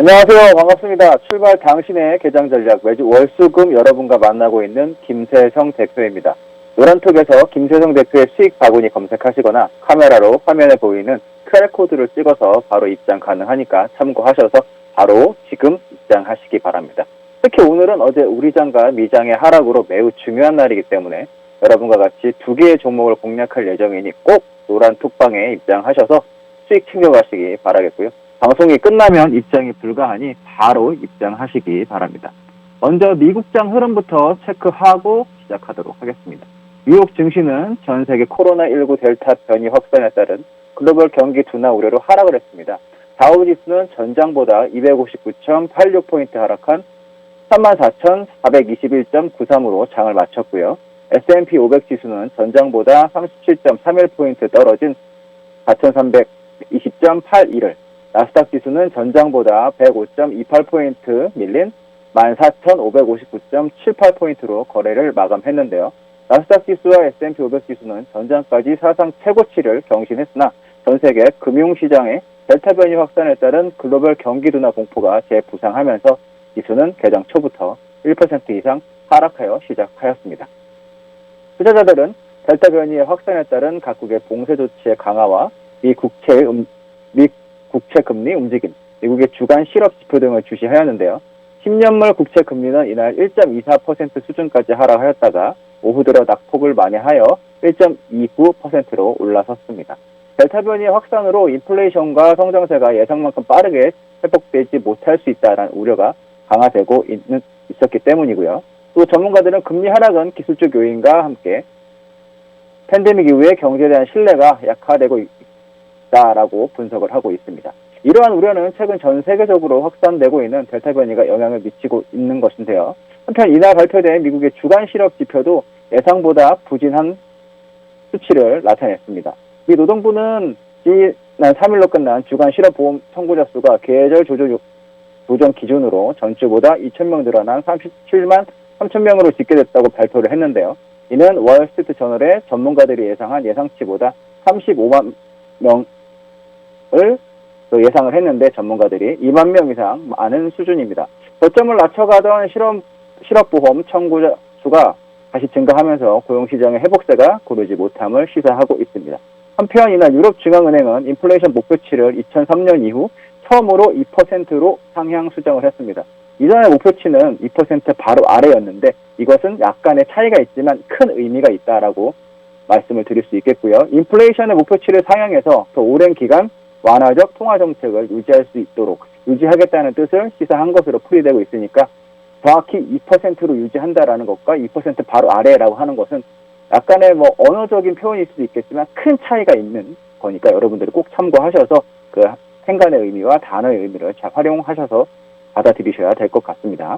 안녕하세요. 반갑습니다. 출발 당신의 개장 전략 매주 월수금 여러분과 만나고 있는 김세성 대표입니다. 노란톡에서 김세성 대표의 수익 바구니 검색하시거나 카메라로 화면에 보이는 QR코드를 찍어서 바로 입장 가능하니까 참고하셔서 바로 지금 입장하시기 바랍니다. 특히 오늘은 어제 우리장과 미장의 하락으로 매우 중요한 날이기 때문에 여러분과 같이 두 개의 종목을 공략할 예정이니 꼭 노란톡방에 입장하셔서 수익 챙겨가시기 바라겠고요. 방송이 끝나면 입장이 불가하니 바로 입장하시기 바랍니다. 먼저 미국장 흐름부터 체크하고 시작하도록 하겠습니다. 뉴욕 증시는 전 세계 코로나19 델타 변이 확산에 따른 글로벌 경기 둔화 우려로 하락을 했습니다. 다우지수는 전장보다 259.86포인트 하락한 34,421.93으로 장을 마쳤고요. S&P 500 지수는 전장보다 37.31포인트 떨어진 4,320.81을, 나스닥 지수는 전장보다 105.28포인트 밀린 14,559.78포인트로 거래를 마감했는데요. 나스닥 지수와 S&P 500 지수는 전장까지 사상 최고치를 경신했으나 전 세계 금융시장의 델타 변이 확산에 따른 글로벌 경기 둔화 공포가 재부상하면서 지수는 개장 초부터 1% 이상 하락하여 시작하였습니다. 투자자들은 델타 변이의 확산에 따른 각국의 봉쇄 조치의 강화와 미 국채 금리 움직임, 미국의 주간 실업 지표 등을 주시하였는데요. 10년물 국채 금리는 이날 1.24% 수준까지 하락하였다가 오후 들어 낙폭을 만회하여 1.29%로 올라섰습니다. 델타 변이의 확산으로 인플레이션과 성장세가 예상만큼 빠르게 회복되지 못할 수 있다는 우려가 강화되고 있었기 때문이고요. 또 전문가들은 금리 하락은 기술적 요인과 함께 팬데믹 이후에 경제에 대한 신뢰가 약화되고 있다라고 분석을 하고 있습니다. 이러한 우려는 최근 전 세계적으로 확산되고 있는 델타 변이가 영향을 미치고 있는 것인데요. 한편 이날 발표된 미국의 주간 실업 지표도 예상보다 부진한 수치를 나타냈습니다. 미 노동부는 지난 3일로 끝난 주간 실업보험 청구자 수가 계절 조정 기준으로 전주보다 2,000명 늘어난 37만 3,000명으로 집계됐다고 발표를 했는데요. 이는 월스트리트 저널의 전문가들이 예상한 예상치보다 35만 명을 예상을 했는데 전문가들이 2만 명 이상 많은 수준입니다. 저점을 낮춰가던 실업보험 청구자 수가 다시 증가하면서 고용시장의 회복세가 고르지 못함을 시사하고 있습니다. 한편 이날 유럽중앙은행은 인플레이션 목표치를 2003년 이후 처음으로 2%로 상향 수정을 했습니다. 이전의 목표치는 2% 바로 아래였는데 이것은 약간의 차이가 있지만 큰 의미가 있다라고 말씀을 드릴 수 있겠고요. 인플레이션의 목표치를 상향해서 더 오랜 기간 완화적 통화 정책을 유지할 수 있도록 유지하겠다는 뜻을 시사한 것으로 풀이되고 있으니까 정확히 2%로 유지한다라는 것과 2% 바로 아래라고 하는 것은 약간의 언어적인 표현일 수도 있겠지만 큰 차이가 있는 거니까 여러분들이 꼭 참고하셔서 그 행간의 의미와 단어의 의미를 잘 활용하셔서 받아들이셔야 될 것 같습니다.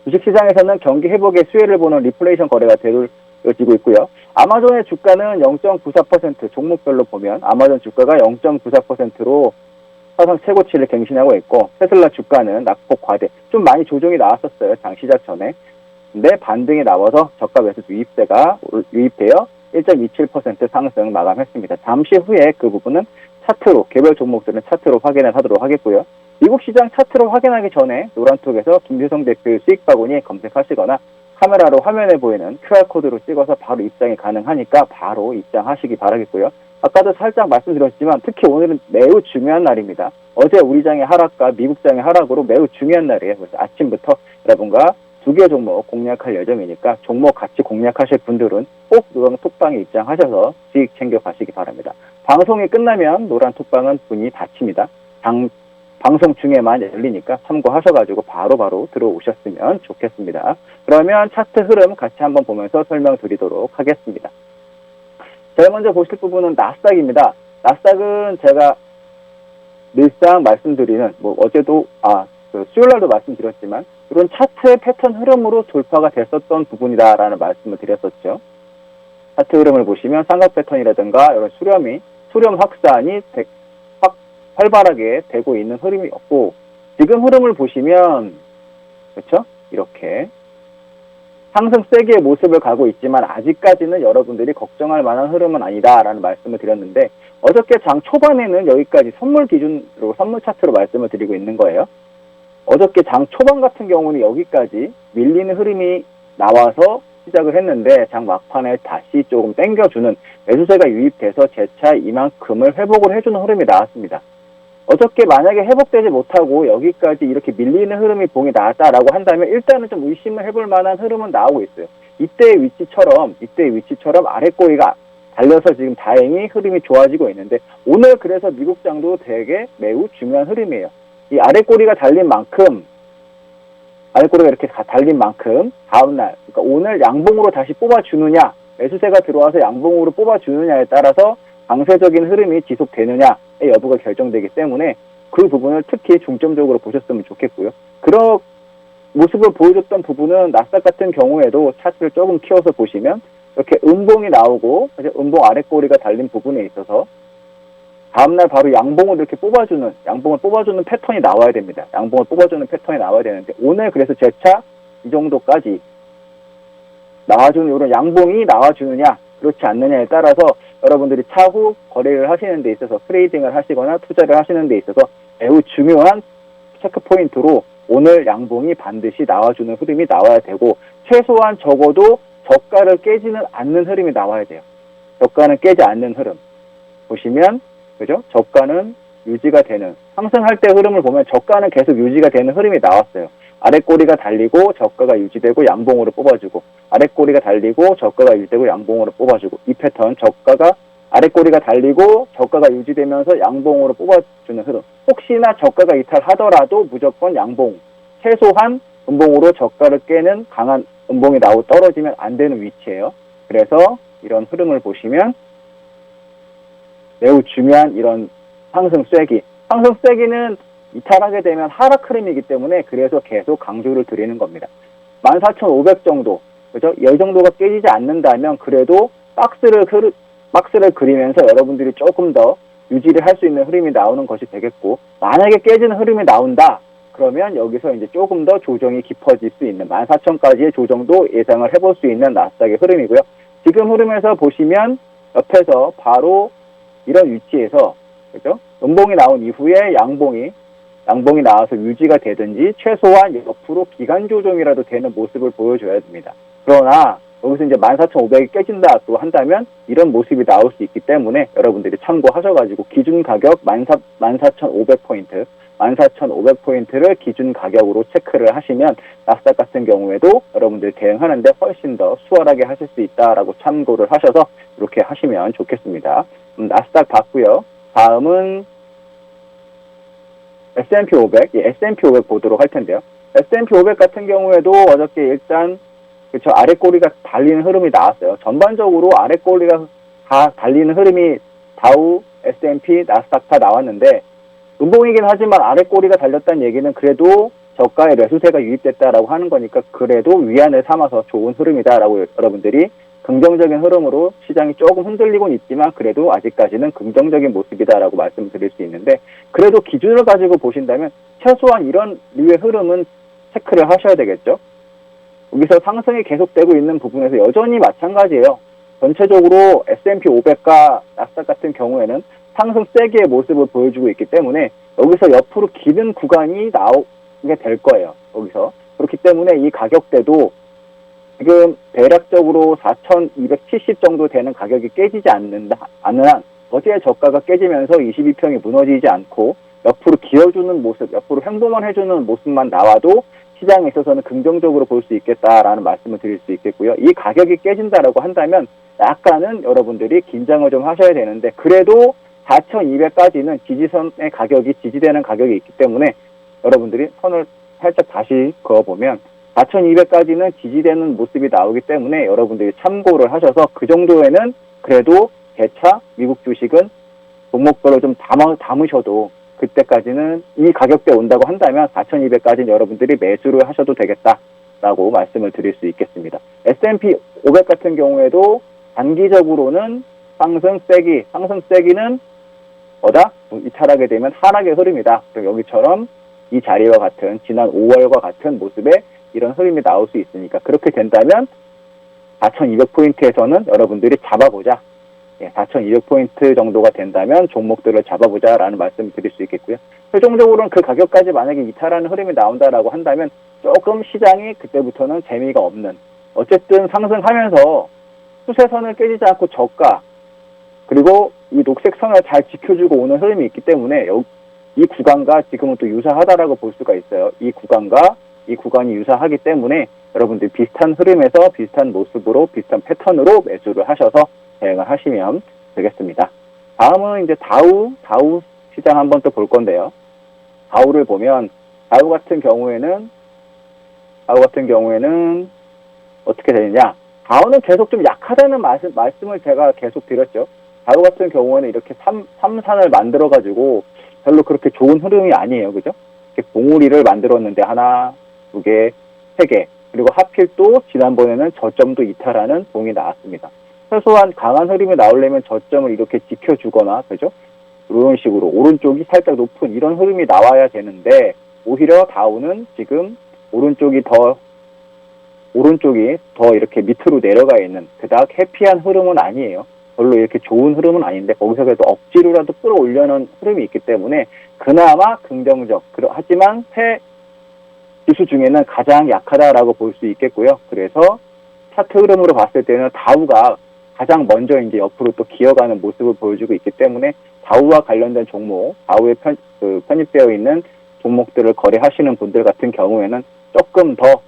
주식시장에서는 경기 회복의 수혜를 보는 리플레이션 거래가 되어지고 있고요. 아마존의 주가는 0.94%, 종목별로 보면 아마존 주가가 0.94%로 사상 최고치를 갱신하고 있고, 테슬라 주가는 낙폭 과대, 좀 많이 조정이 나왔었어요, 장 시작 전에. 근데 반등이 나와서 저가 매수 유입되어 1.27% 상승 마감했습니다. 잠시 후에 그 부분은 차트로, 개별 종목들은 차트로 확인을 하도록 하겠고요. 미국 시장 차트로 확인하기 전에 노란톡에서 김세성 대표의 수익 바구니 검색하시거나 카메라로 화면에 보이는 QR코드로 찍어서 바로 입장이 가능하니까 바로 입장하시기 바라겠고요. 아까도 살짝 말씀드렸지만 특히 오늘은 매우 중요한 날입니다. 어제 우리장의 하락과 미국장의 하락으로 매우 중요한 날이에요. 그래서 아침부터 여러분과 두 개 종목 공략할 예정이니까 종목 같이 공략하실 분들은 꼭 노란톡방에 입장하셔서 수익 챙겨가시기 바랍니다. 방송이 끝나면 노란톡방은 문이 닫힙니다. 방송 중에만 열리니까 참고하셔가지고 바로바로 들어오셨으면 좋겠습니다. 그러면 차트 흐름 같이 한번 보면서 설명드리도록 하겠습니다. 제일 먼저 보실 부분은 나스닥입니다. 나스닥은 제가 늘상 말씀드리는, 어제도, 수요일날도 말씀드렸지만, 이런 차트의 패턴 흐름으로 돌파가 됐었던 부분이다라는 말씀을 드렸었죠. 차트 흐름을 보시면 삼각 패턴이라든가 이런 수렴 확산이 활발하게 되고 있는 흐름이었고, 지금 흐름을 보시면, 그렇죠? 이렇게 상승 세기의 모습을 가고 있지만 아직까지는 여러분들이 걱정할 만한 흐름은 아니다라는 말씀을 드렸는데, 어저께 장 초반에는 여기까지 선물 기준으로 선물 차트로 말씀을 드리고 있는 거예요. 어저께 장 초반 같은 경우는 여기까지 밀리는 흐름이 나와서 시작을 했는데 장 막판에 다시 조금 당겨주는 매수세가 유입돼서 재차 이만큼을 회복을 해주는 흐름이 나왔습니다. 어저께 만약에 회복되지 못하고 여기까지 이렇게 밀리는 흐름이 봉이 나왔다라고 한다면 일단은 좀 의심을 해볼 만한 흐름은 나오고 있어요. 이때의 위치처럼 아래 꼬리가 달려서 지금 다행히 흐름이 좋아지고 있는데 오늘 그래서 미국장도 되게 매우 중요한 흐름이에요. 이 아래 꼬리가 달린 만큼 이렇게 달린 만큼 다음날 그러니까 오늘 양봉으로 다시 뽑아주느냐 매수세가 들어와서 양봉으로 뽑아주느냐에 따라서 강세적인 흐름이 지속되느냐의 여부가 결정되기 때문에 그 부분을 특히 중점적으로 보셨으면 좋겠고요. 그런 모습을 보여줬던 부분은 나스닥 같은 경우에도 차트를 조금 키워서 보시면 이렇게 음봉이 나오고 음봉 아래 꼬리가 달린 부분에 있어서 다음날 바로 양봉을 이렇게 양봉을 뽑아주는 패턴이 나와야 됩니다. 양봉을 뽑아주는 패턴이 나와야 되는데 오늘 그래서 재차 이 정도까지 나와주는 이런 양봉이 나와주느냐 그렇지 않느냐에 따라서 여러분들이 차후 거래를 하시는 데 있어서 트레이딩을 하시거나 투자를 하시는 데 있어서 매우 중요한 체크 포인트로 오늘 양봉이 반드시 나와주는 흐름이 나와야 되고 최소한 적어도 저가를 깨지는 않는 흐름이 나와야 돼요. 저가는 깨지 않는 흐름. 보시면 그죠? 저가는 유지가 되는 상승할 때 흐름을 보면 저가는 계속 유지가 되는 흐름이 나왔어요. 아래 꼬리가 달리고 저가가 유지되고 양봉으로 뽑아주고 아래 꼬리가 달리고 저가가 유지되고 양봉으로 뽑아주고 이 패턴 저가가 아래 꼬리가 달리고 저가가 유지되면서 양봉으로 뽑아주는 흐름. 혹시나 저가가 이탈하더라도 무조건 양봉 최소한 음봉으로 저가를 깨는 강한 음봉이 떨어지면 안 되는 위치예요. 그래서 이런 흐름을 보시면 매우 중요한 이런 상승 쐐기는 이탈하게 되면 하락 흐름이기 때문에 그래서 계속 강조를 드리는 겁니다. 14,500 정도, 그죠? 이 정도가 깨지지 않는다면 그래도 박스를 그리면서 여러분들이 조금 더 유지를 할 수 있는 흐름이 나오는 것이 되겠고, 만약에 깨지는 흐름이 나온다, 그러면 여기서 이제 조금 더 조정이 깊어질 수 있는 14,000까지의 조정도 예상을 해볼 수 있는 나스닥의 흐름이고요. 지금 흐름에서 보시면 옆에서 바로 이런 위치에서, 그죠? 음봉이 나온 이후에 양봉이 나와서 유지가 되든지 최소한 옆으로 기간 조정이라도 되는 모습을 보여줘야 됩니다. 그러나 여기서 이제 14,500이 깨진다 또 한다면 이런 모습이 나올 수 있기 때문에 여러분들이 참고하셔가지고 기준 가격 14,500포인트 14,500포인트를 기준 가격으로 체크를 하시면 나스닥 같은 경우에도 여러분들이 대응하는데 훨씬 더 수월하게 하실 수 있다라고 참고를 하셔서 이렇게 하시면 좋겠습니다. 나스닥 봤고요. 다음은 S&P 500, S&P 500 보도록 할 텐데요. S&P 500 같은 경우에도 어저께 일단 그쵸 아래 꼬리가 달리는 흐름이 나왔어요. 전반적으로 아래 꼬리가 다 달리는 흐름이 다우, S&P, 나스닥 다 나왔는데 음봉이긴 하지만 아래 꼬리가 달렸다는 얘기는 그래도 저가의 매수세가 유입됐다라고 하는 거니까 그래도 위안을 삼아서 좋은 흐름이다라고 여러분들이 긍정적인 흐름으로 시장이 조금 흔들리곤 있지만 그래도 아직까지는 긍정적인 모습이다라고 말씀을 드릴 수 있는데 그래도 기준을 가지고 보신다면 최소한 이런 류의 흐름은 체크를 하셔야 되겠죠. 여기서 상승이 계속되고 있는 부분에서 여전히 마찬가지예요. 전체적으로 S&P 500과 나스닥 같은 경우에는 상승 세기의 모습을 보여주고 있기 때문에 여기서 옆으로 기는 구간이 나오게 될 거예요. 여기서. 그렇기 때문에 이 가격대도 지금 대략적으로 4,270 정도 되는 가격이 깨지지 않는 한 어제의 저가가 깨지면서 22평이 무너지지 않고 옆으로 기어주는 모습, 옆으로 횡보만 해주는 모습만 나와도 시장에 있어서는 긍정적으로 볼 수 있겠다라는 말씀을 드릴 수 있겠고요. 이 가격이 깨진다라고 한다면 약간은 여러분들이 긴장을 좀 하셔야 되는데 그래도 4,200까지는 지지선의 가격이 지지되는 가격이 있기 때문에 여러분들이 선을 살짝 다시 그어보면 4,200까지는 지지되는 모습이 나오기 때문에 여러분들이 참고를 하셔서 그 정도에는 그래도 재차 미국 주식은 종목별로 좀 담으셔도 그때까지는 이 가격대 온다고 한다면 4,200까지는 여러분들이 매수를 하셔도 되겠다라고 말씀을 드릴 수 있겠습니다. S&P 500 같은 경우에도 단기적으로는 상승 세기는 이탈하게 되면 하락의 흐름이다. 여기처럼 이 자리와 같은 지난 5월과 같은 모습의 이런 흐름이 나올 수 있으니까 그렇게 된다면 4,200포인트에서는 여러분들이 잡아보자. 4,200포인트 정도가 된다면 종목들을 잡아보자라는 말씀을 드릴 수 있겠고요. 최종적으로는 그 가격까지 만약에 이탈하는 흐름이 나온다라고 한다면 조금 시장이 그때부터는 재미가 없는, 어쨌든 상승하면서 추세선을 깨지지 않고 저가, 그리고 이 녹색 선을 잘 지켜주고 오는 흐름이 있기 때문에 이 구간과 지금은 또 유사하다라고 볼 수가 있어요. 이 구간과 이 구간이 유사하기 때문에 여러분들 비슷한 흐름에서 비슷한 모습으로 비슷한 패턴으로 매수를 하셔서 대응을 하시면 되겠습니다. 다음은 이제 다우 시장 한번 또 볼 건데요. 다우를 보면 다우 같은 경우에는 어떻게 되느냐? 다우는 계속 좀 약하다는 말씀을 제가 계속 드렸죠. 다우 같은 경우에는 이렇게 3산을 만들어가지고 별로 그렇게 좋은 흐름이 아니에요. 그죠? 이렇게 봉우리를 만들었는데 하나, 두 개, 세 개. 그리고 하필 또 지난번에는 저점도 이탈하는 봉이 나왔습니다. 최소한 강한 흐름이 나오려면 저점을 이렇게 지켜주거나, 그죠? 이런 식으로 오른쪽이 살짝 높은 이런 흐름이 나와야 되는데, 오히려 다우는 지금 오른쪽이 더 이렇게 밑으로 내려가 있는 그닥 해피한 흐름은 아니에요. 별로 이렇게 좋은 흐름은 아닌데 거기서 그래도 억지로라도 끌어올려는 흐름이 있기 때문에 그나마 긍정적. 하지만 새 지수 중에는 가장 약하다라고 볼 수 있겠고요. 그래서 차트 흐름으로 봤을 때는 다우가 가장 먼저 이제 옆으로 또 기어가는 모습을 보여주고 있기 때문에 다우와 관련된 종목, 다우에 편입되어 있는 종목들을 거래하시는 분들 같은 경우에는 조금 더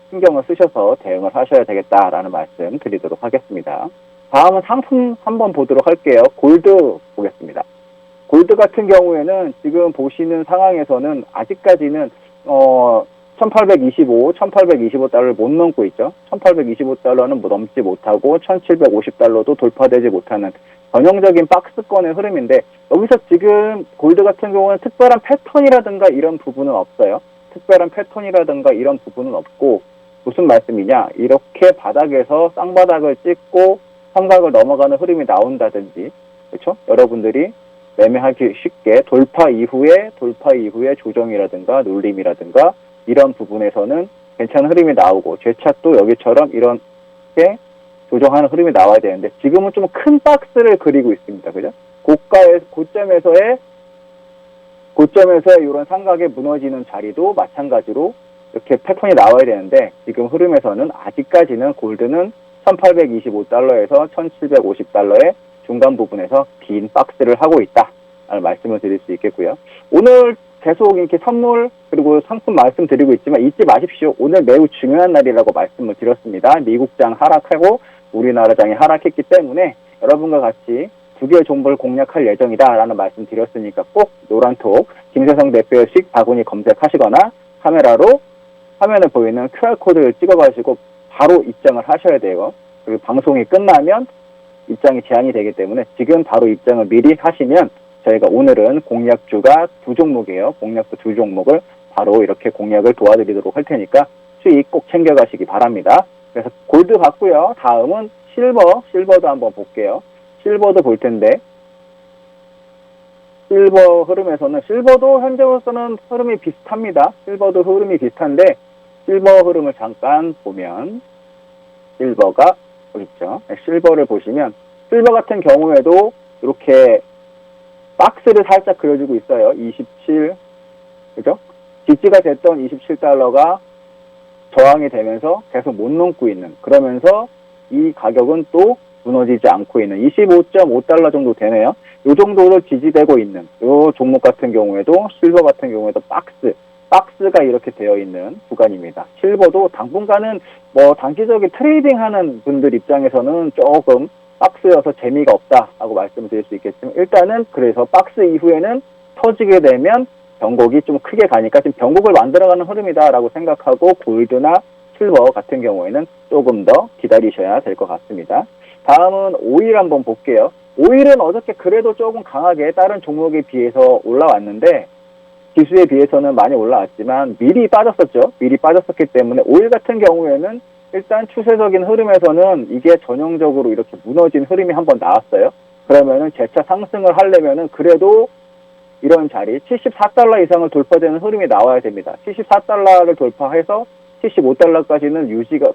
신경을 쓰셔서 대응을 하셔야 되겠다라는 말씀 드리도록 하겠습니다. 다음은 상품 한번 보도록 할게요. 골드 보겠습니다. 골드 같은 경우에는 지금 보시는 상황에서는 아직까지는 1825달러를 못 넘고 있죠. 1825달러는 넘지 못하고 1750달러도 돌파되지 못하는 전형적인 박스권의 흐름인데, 여기서 지금 골드 같은 경우는 특별한 패턴이라든가 이런 부분은 없어요. 특별한 패턴이라든가 이런 부분은 없고, 무슨 말씀이냐, 이렇게 바닥에서 쌍바닥을 찍고 삼각을 넘어가는 흐름이 나온다든지, 그렇죠? 여러분들이 매매하기 쉽게 돌파 이후에 조정이라든가 눌림이라든가 이런 부분에서는 괜찮은 흐름이 나오고, 재차 또 여기처럼 이렇게 조정하는 흐름이 나와야 되는데, 지금은 좀 큰 박스를 그리고 있습니다. 그죠? 고점에서의 이런 삼각에 무너지는 자리도 마찬가지로 이렇게 패턴이 나와야 되는데, 지금 흐름에서는 아직까지는 골드는 1825달러에서 1750달러의 중간 부분에서 긴 박스를 하고 있다라는 말씀을 드릴 수 있겠고요. 오늘 계속 이렇게 선물 그리고 상품 말씀드리고 있지만 잊지 마십시오. 오늘 매우 중요한 날이라고 말씀을 드렸습니다. 미국장 하락하고 우리나라 장이 하락했기 때문에 여러분과 같이 두 개의 종목을 공략할 예정이다라는 말씀 드렸으니까 꼭 노란톡 김세성 대표식 바구니 검색하시거나 카메라로 화면에 보이는 QR코드를 찍어가지고 바로 입장을 하셔야 돼요. 그리고 방송이 끝나면 입장이 제한이 되기 때문에 지금 바로 입장을 미리 하시면 저희가 오늘은 공략주가 두 종목이에요. 공략주 두 종목을 바로 이렇게 공략을 도와드리도록 할 테니까 수익 꼭 챙겨가시기 바랍니다. 그래서 골드 봤고요. 다음은 실버도 한번 볼게요. 실버도 볼 텐데, 실버 흐름에서는 실버도 현재로서는 흐름이 비슷합니다. 실버도 흐름이 비슷한데 실버 흐름을 잠깐 보면 실버가 있죠. 실버를 보시면 실버 같은 경우에도 이렇게 박스를 살짝 그려주고 있어요. 27, 그죠? 지지가 됐던 27달러가 저항이 되면서 계속 못 넘고 있는, 그러면서 이 가격은 또 무너지지 않고 있는 25.5달러 정도 되네요. 이 정도로 지지되고 있는 이 종목 같은 경우에도, 실버 같은 경우에도 박스가 이렇게 되어 있는 구간입니다. 실버도 당분간은 단기적인 트레이딩 하는 분들 입장에서는 조금 박스여서 재미가 없다라고 말씀드릴 수 있겠지만, 일단은 그래서 박스 이후에는 터지게 되면 변곡이 좀 크게 가니까 지금 변곡을 만들어가는 흐름이다라고 생각하고 골드나 실버 같은 경우에는 조금 더 기다리셔야 될 것 같습니다. 다음은 오일 한번 볼게요. 오일은 어저께 그래도 조금 강하게 다른 종목에 비해서 올라왔는데, 지수에 비해서는 많이 올라왔지만 미리 빠졌었죠. 미리 빠졌었기 때문에 오일 같은 경우에는 일단 추세적인 흐름에서는 이게 전형적으로 이렇게 무너진 흐름이 한번 나왔어요. 그러면은 재차 상승을 하려면은 그래도 이런 자리 74달러 이상을 돌파되는 흐름이 나와야 됩니다. 74달러를 돌파해서 75달러까지는 유지가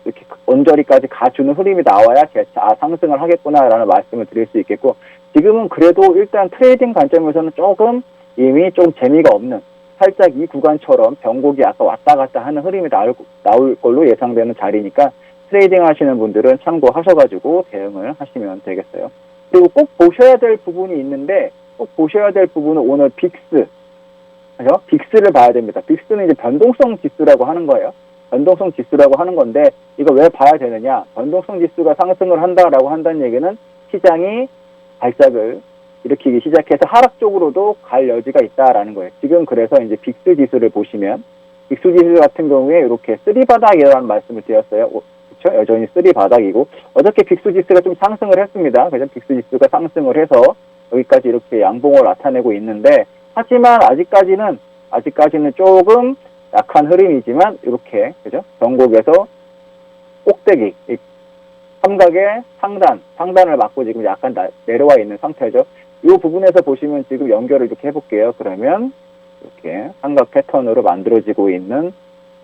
이렇게 언저리까지 가주는 흐름이 나와야 재차 상승을 하겠구나라는 말씀을 드릴 수 있겠고, 지금은 그래도 일단 트레이딩 관점에서는 조금 이미 좀 재미가 없는, 살짝 이 구간처럼 변곡이 아까 왔다 갔다 하는 흐름이 나올 걸로 예상되는 자리니까 트레이딩 하시는 분들은 참고하셔가지고 대응을 하시면 되겠어요. 그리고 꼭 보셔야 될 부분이 있는데, 꼭 보셔야 될 부분은 오늘 빅스, 그죠? 빅스를 봐야 됩니다. 빅스는 이제 변동성 지수라고 하는 거예요. 변동성 지수라고 하는 건데, 이거 왜 봐야 되느냐? 변동성 지수가 상승을 한다라고 한다는 얘기는 시장이 발작을 일으키기 시작해서 하락 쪽으로도 갈 여지가 있다라는 거예요. 지금 그래서 이제 빅스 지수를 보시면, 빅스 지수 같은 경우에 이렇게 쓰리바닥이라는 말씀을 드렸어요. 그렇죠? 여전히 쓰리바닥이고, 어저께 빅스 지수가 좀 상승을 했습니다. 그래서 빅스 지수가 상승을 해서 여기까지 이렇게 양봉을 나타내고 있는데, 하지만 아직까지는 조금 약한 흐름이지만 이렇게, 그죠? 전곡에서 꼭대기, 삼각의 상단을 맞고 지금 약간 내려와 있는 상태죠. 이 부분에서 보시면 지금 연결을 이렇게 해볼게요. 그러면 이렇게 삼각 패턴으로 만들어지고 있는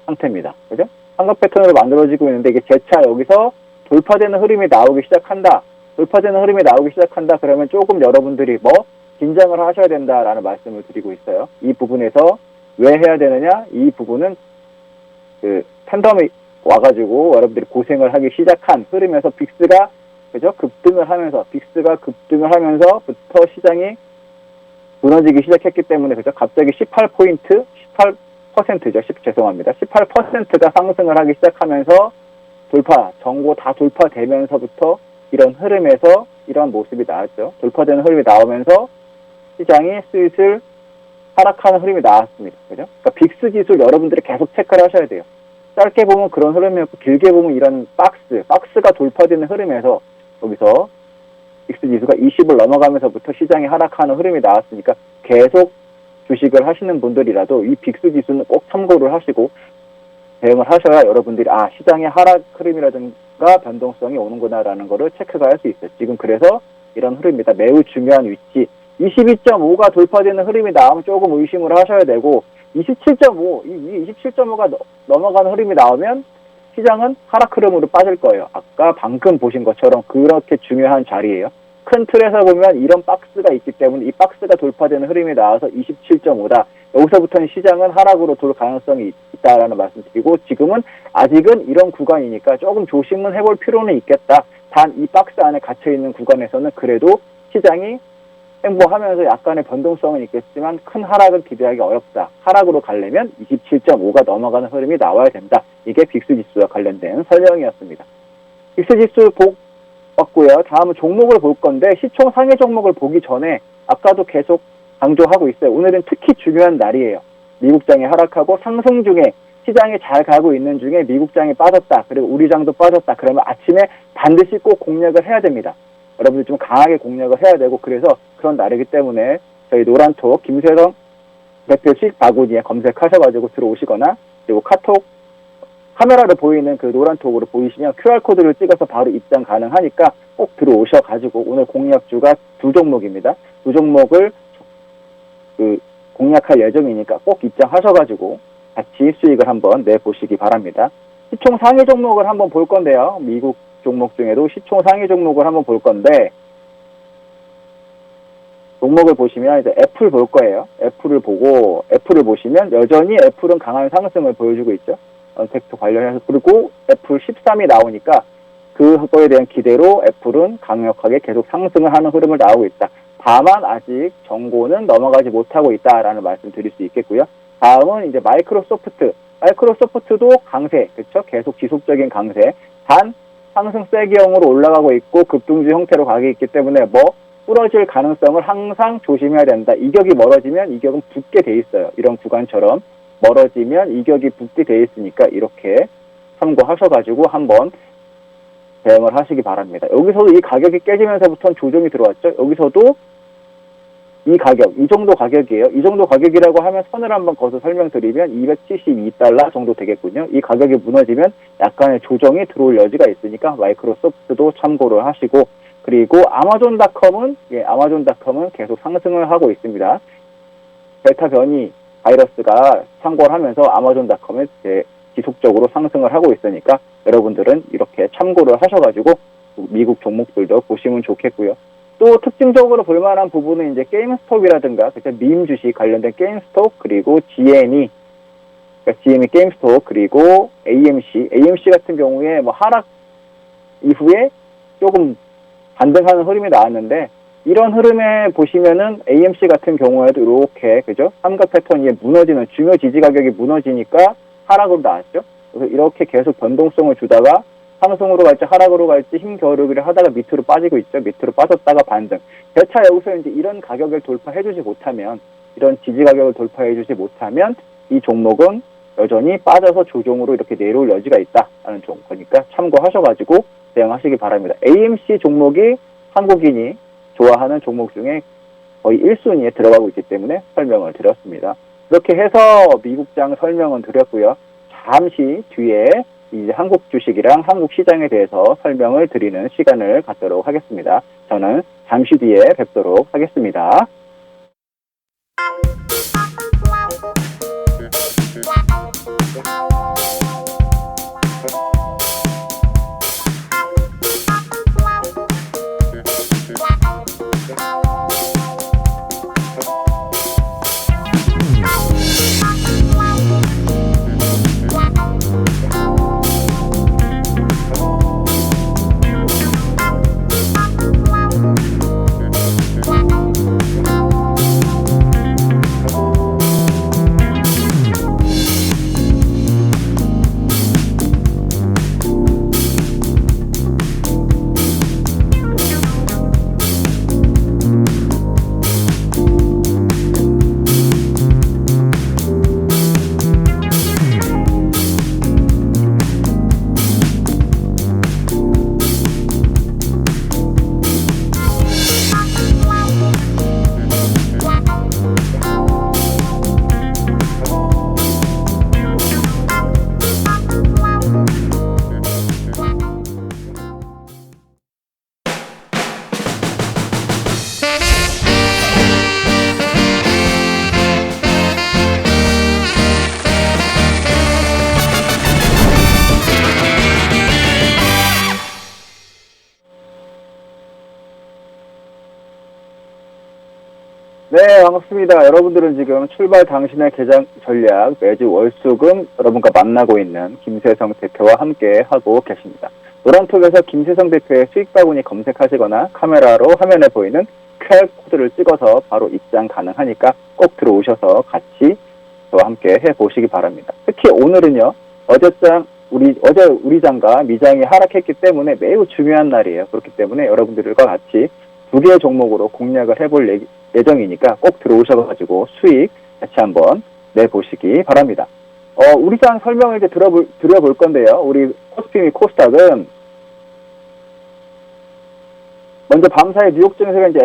상태입니다. 그죠? 삼각 패턴으로 만들어지고 있는데, 이게 재차 여기서 돌파되는 흐름이 나오기 시작한다. 그러면 조금 여러분들이 긴장을 하셔야 된다라는 말씀을 드리고 있어요. 이 부분에서 왜 해야 되느냐? 이 부분은 팬덤이 와가지고 여러분들이 고생을 하기 시작한 흐름에서 빅스가 급등을 하면서부터 시장이 무너지기 시작했기 때문에, 그죠? 갑자기 18%죠. 죄송합니다. 18%가 상승을 하기 시작하면서 전고 다 돌파되면서부터 이런 흐름에서 이런 모습이 나왔죠. 돌파되는 흐름이 나오면서 시장이 슬슬 하락하는 흐름이 나왔습니다. 그죠? 그러니까 빅스 지수를 여러분들이 계속 체크를 하셔야 돼요. 짧게 보면 그런 흐름이었고, 길게 보면 이런 박스가 돌파되는 흐름에서 여기서 빅스 지수가 20을 넘어가면서부터 시장이 하락하는 흐름이 나왔으니까 계속 주식을 하시는 분들이라도 이 빅스 지수는 꼭 참고를 하시고 대응을 하셔야 여러분들이 시장의 하락 흐름이라든가 변동성이 오는구나라는 거를 체크가 할 수 있어요. 지금 그래서 이런 흐름입니다. 매우 중요한 위치. 22.5가 돌파되는 흐름이 나오면 조금 의심을 하셔야 되고, 27.5, 이 27.5가 넘어가는 흐름이 나오면 시장은 하락 흐름으로 빠질 거예요. 아까 방금 보신 것처럼 그렇게 중요한 자리예요. 큰 틀에서 보면 이런 박스가 있기 때문에 이 박스가 돌파되는 흐름이 나와서 27.5다. 여기서부터는 시장은 하락으로 돌 가능성이 있다라는 말씀드리고, 지금은 아직은 이런 구간이니까 조금 조심은 해볼 필요는 있겠다. 단 이 박스 안에 갇혀있는 구간에서는 그래도 시장이 행보하면서 약간의 변동성은 있겠지만 큰 하락을 기대하기 어렵다. 하락으로 가려면 27.5가 넘어가는 흐름이 나와야 된다. 이게 빅스 지수와 관련된 설명이었습니다. 빅스 지수 봤고요. 다음은 종목을 볼 건데, 시총 상위 종목을 보기 전에 아까도 계속 강조하고 있어요. 오늘은 특히 중요한 날이에요. 미국장이 하락하고 상승 중에 시장이 잘 가고 있는 중에 미국장이 빠졌다. 그리고 우리 장도 빠졌다. 그러면 아침에 반드시 꼭 공략을 해야 됩니다. 여러분들 좀 강하게 공략을 해야 되고, 그래서 그런 날이기 때문에 저희 노란톡 김세성 대표식 바구니에 검색하셔가지고 들어오시거나, 그리고 카톡 카메라로 보이는 그 노란톡으로 보이시면 QR코드를 찍어서 바로 입장 가능하니까 꼭 들어오셔가지고, 오늘 공략주가 두 종목입니다. 두 종목을 공략할 예정이니까 꼭 입장하셔가지고 같이 수익을 한번 내보시기 바랍니다. 시총 상위 종목을 한번 볼 건데요. 미국 종목 중에도 시총 상위 종목을 한번 볼 건데, 종목을 보시면 이제 애플 볼 거예요. 애플을 보시면 여전히 애플은 강한 상승을 보여주고 있죠. 텍트 관련해서. 그리고 애플 13이 나오니까 그거에 대한 기대로 애플은 강력하게 계속 상승을 하는 흐름을 나오고 있다. 다만 아직 정고는 넘어가지 못하고 있다라는 말씀 드릴 수 있겠고요. 다음은 이제 마이크로소프트도 강세, 그렇죠? 계속 지속적인 강세. 단 상승 세기형으로 올라가고 있고 급등주 형태로 가고 있기 때문에 부러질 가능성을 항상 조심해야 된다. 이격이 멀어지면 이격은 붙게 돼 있어요. 이런 구간처럼 멀어지면 이격이 붙게 돼 있으니까 이렇게 참고하셔가지고 한번 대응을 하시기 바랍니다. 여기서도 이 가격이 깨지면서부터는 조정이 들어왔죠. 여기서도 이 가격, 이 정도 가격이에요. 이 정도 가격이라고 하면 선을 한번 거서 설명드리면 272달러 정도 되겠군요. 이 가격이 무너지면 약간의 조정이 들어올 여지가 있으니까 마이크로소프트도 참고를 하시고, 그리고 아마존닷컴은 계속 상승을 하고 있습니다. 델타 변이 바이러스가 창궐하면서 아마존닷컴의 지속적으로 상승을 하고 있으니까 여러분들은 이렇게 참고를 하셔가지고 미국 종목들도 보시면 좋겠고요. 또 특징적으로 볼만한 부분은 이제 게임스톱이라든가 밈 주식 관련된 게임스톱 그리고 GME 그러니까 GME 게임스톱 그리고 AMC 같은 경우에 뭐 하락 이후에 조금 반등하는 흐름이 나왔는데 이런 흐름에 보시면은 AMC 같은 경우에도 이렇게 그죠? 삼각 패턴이 무너지는 중요 지지 가격이 무너지니까 하락으로 나왔죠. 그래서 이렇게 계속 변동성을 주다가 상승으로 갈지 하락으로 갈지 힘겨루기를 하다가 밑으로 빠지고 있죠. 밑으로 빠졌다가 반등. 대차 여기서 이제 이런 가격을 돌파해주지 못하면 이런 지지 가격을 돌파해주지 못하면 이 종목은 여전히 빠져서 조정으로 이렇게 내려올 여지가 있다라는 거니까 참고하셔가지고 대응하시기 바랍니다. AMC 종목이 한국인이 좋아하는 종목 중에 거의 1순위에 들어가고 있기 때문에 설명을 드렸습니다. 그렇게 해서 미국장 설명은 드렸고요. 잠시 뒤에 이제 한국 주식이랑 한국 시장에 대해서 설명을 드리는 시간을 갖도록 하겠습니다. 저는 잠시 뒤에 뵙도록 하겠습니다. 네, 반갑습니다. 여러분들은 지금 출발 당신의 개장 전략 매주 월수금 여러분과 만나고 있는 김세성 대표와 함께 하고 계십니다. 노란톡에서 김세성 대표의 수익바구니 검색하시거나 카메라로 화면에 보이는 QR코드를 찍어서 바로 입장 가능하니까 꼭 들어오셔서 같이 저와 함께 해보시기 바랍니다. 특히 오늘은요, 어제 우리 장과 미장이 하락했기 때문에 매우 중요한 날이에요. 그렇기 때문에 여러분들과 같이 두 개의 종목으로 공략을 해볼 예정이니까 꼭 들어오셔가지고 수익 같이 한번 내보시기 바랍니다. 우리 장 설명을 이제 드려볼 건데요. 우리 코스피 및 코스닥은 먼저 밤사이 뉴욕 증시가 이제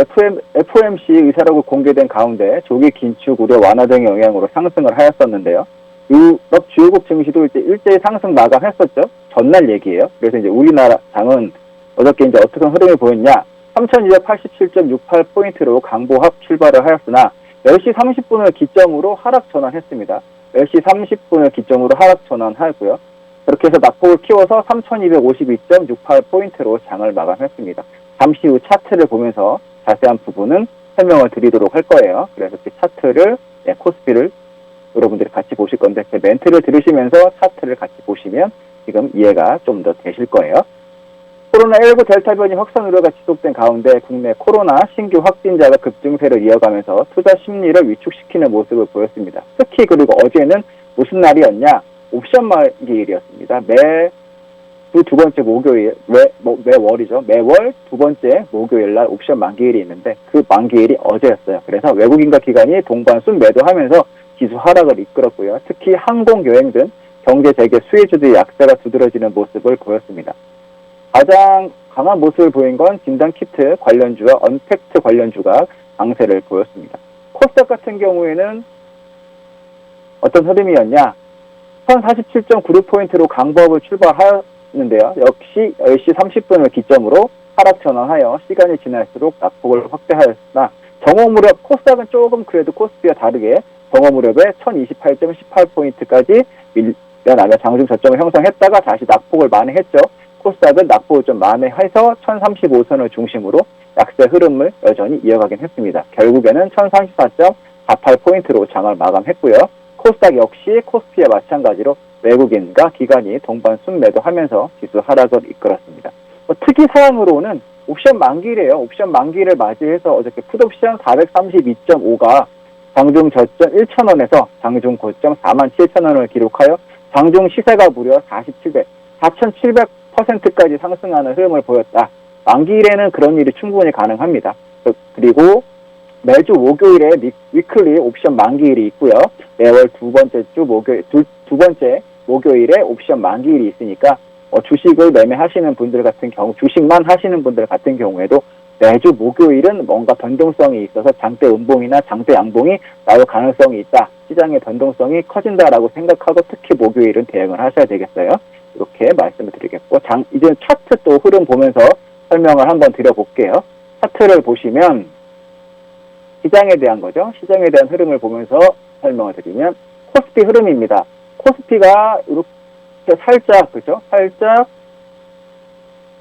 FOMC 의사록을 공개된 가운데 조기 긴축 우려 완화 등의 영향으로 상승을 하였었는데요. 유럽 주요국 증시도 이제 일제히 상승 마감했었죠. 전날 얘기예요. 그래서 이제 우리나라 장은 어저께 이제 어떻게 흐름이 보였냐? 3,287.68포인트로 강보합 출발을 하였으나 10시 30분을 기점으로 하락 전환했습니다. 10시 30분을 기점으로 하락 전환하였고요. 그렇게 해서 낙폭을 키워서 3,252.68포인트로 장을 마감했습니다. 잠시 후 차트를 보면서 자세한 부분은 설명을 드리도록 할 거예요. 그래서 그 차트를, 코스피를 여러분들이 같이 보실 건데 제 멘트를 들으시면서 차트를 같이 보시면 지금 이해가 좀 더 되실 거예요. 코로나19 델타 변이 확산 우려가 지속된 가운데 국내 코로나 신규 확진자가 급증세를 이어가면서 투자 심리를 위축시키는 모습을 보였습니다. 특히 그리고 어제는 무슨 날이었냐? 옵션 만기일이었습니다. 두 번째 목요일, 매월이죠. 매월 두 번째 목요일 날 옵션 만기일이 있는데 그 만기일이 어제였어요. 그래서 외국인과 기관이 동반순 매도하면서 지수 하락을 이끌었고요. 특히 항공, 여행 등 경제 재개 수혜주들의 약세가 두드러지는 모습을 보였습니다. 가장 강한 모습을 보인 건 진단키트 관련주와 언택트 관련주가 강세를 보였습니다. 코스닥 같은 경우에는 어떤 흐름이었냐? 1047.96포인트로 강보합을 출발하였는데요. 역시 10시 30분을 기점으로 하락 전환하여 시간이 지날수록 낙폭을 확대하였으나 정오 무렵 코스닥은 조금 그래도 코스피와 다르게 정오 무렵에 1028.18포인트까지 일어나며 장중 저점을 형성했다가 다시 낙폭을 만회했죠. 코스닥은 낙폭을 좀 만회해서 1035선을 중심으로 약세 흐름을 여전히 이어가긴 했습니다. 결국에는 1034.48포인트로 장을 마감했고요. 코스닥 역시 코스피와 마찬가지로 외국인과 기관이 동반 순매도하면서 지수 하락을 이끌었습니다. 특이사항으로는 옵션 만기일이에요. 옵션 만기를 맞이해서 어저께 풋옵션 432.5가 장중 저점 1,000원에서 장중 고점 47,000원을 기록하여 장중 시세가 무려 4,700%까지 상승하는 흐름을 보였다. 만기일에는 그런 일이 충분히 가능합니다. 그리고 매주 목요일에 위클리 옵션 만기일이 있고요. 매월 두 번째 목요일에 옵션 만기일이 있으니까 주식을 매매하시는 분들 같은 경우, 주식만 하시는 분들 같은 경우에도 매주 목요일은 뭔가 변동성이 있어서 장대 음봉이나 장대 양봉이 나올 가능성이 있다. 시장의 변동성이 커진다라고 생각하고 특히 목요일은 대응을 하셔야 되겠어요. 이렇게 말씀을 드리겠고, 이제 차트 또 흐름 보면서 설명을 한번 드려볼게요. 차트를 보시면 시장에 대한 거죠. 시장에 대한 흐름을 보면서 설명을 드리면 코스피 흐름입니다. 코스피가 이렇게 살짝, 그죠? 살짝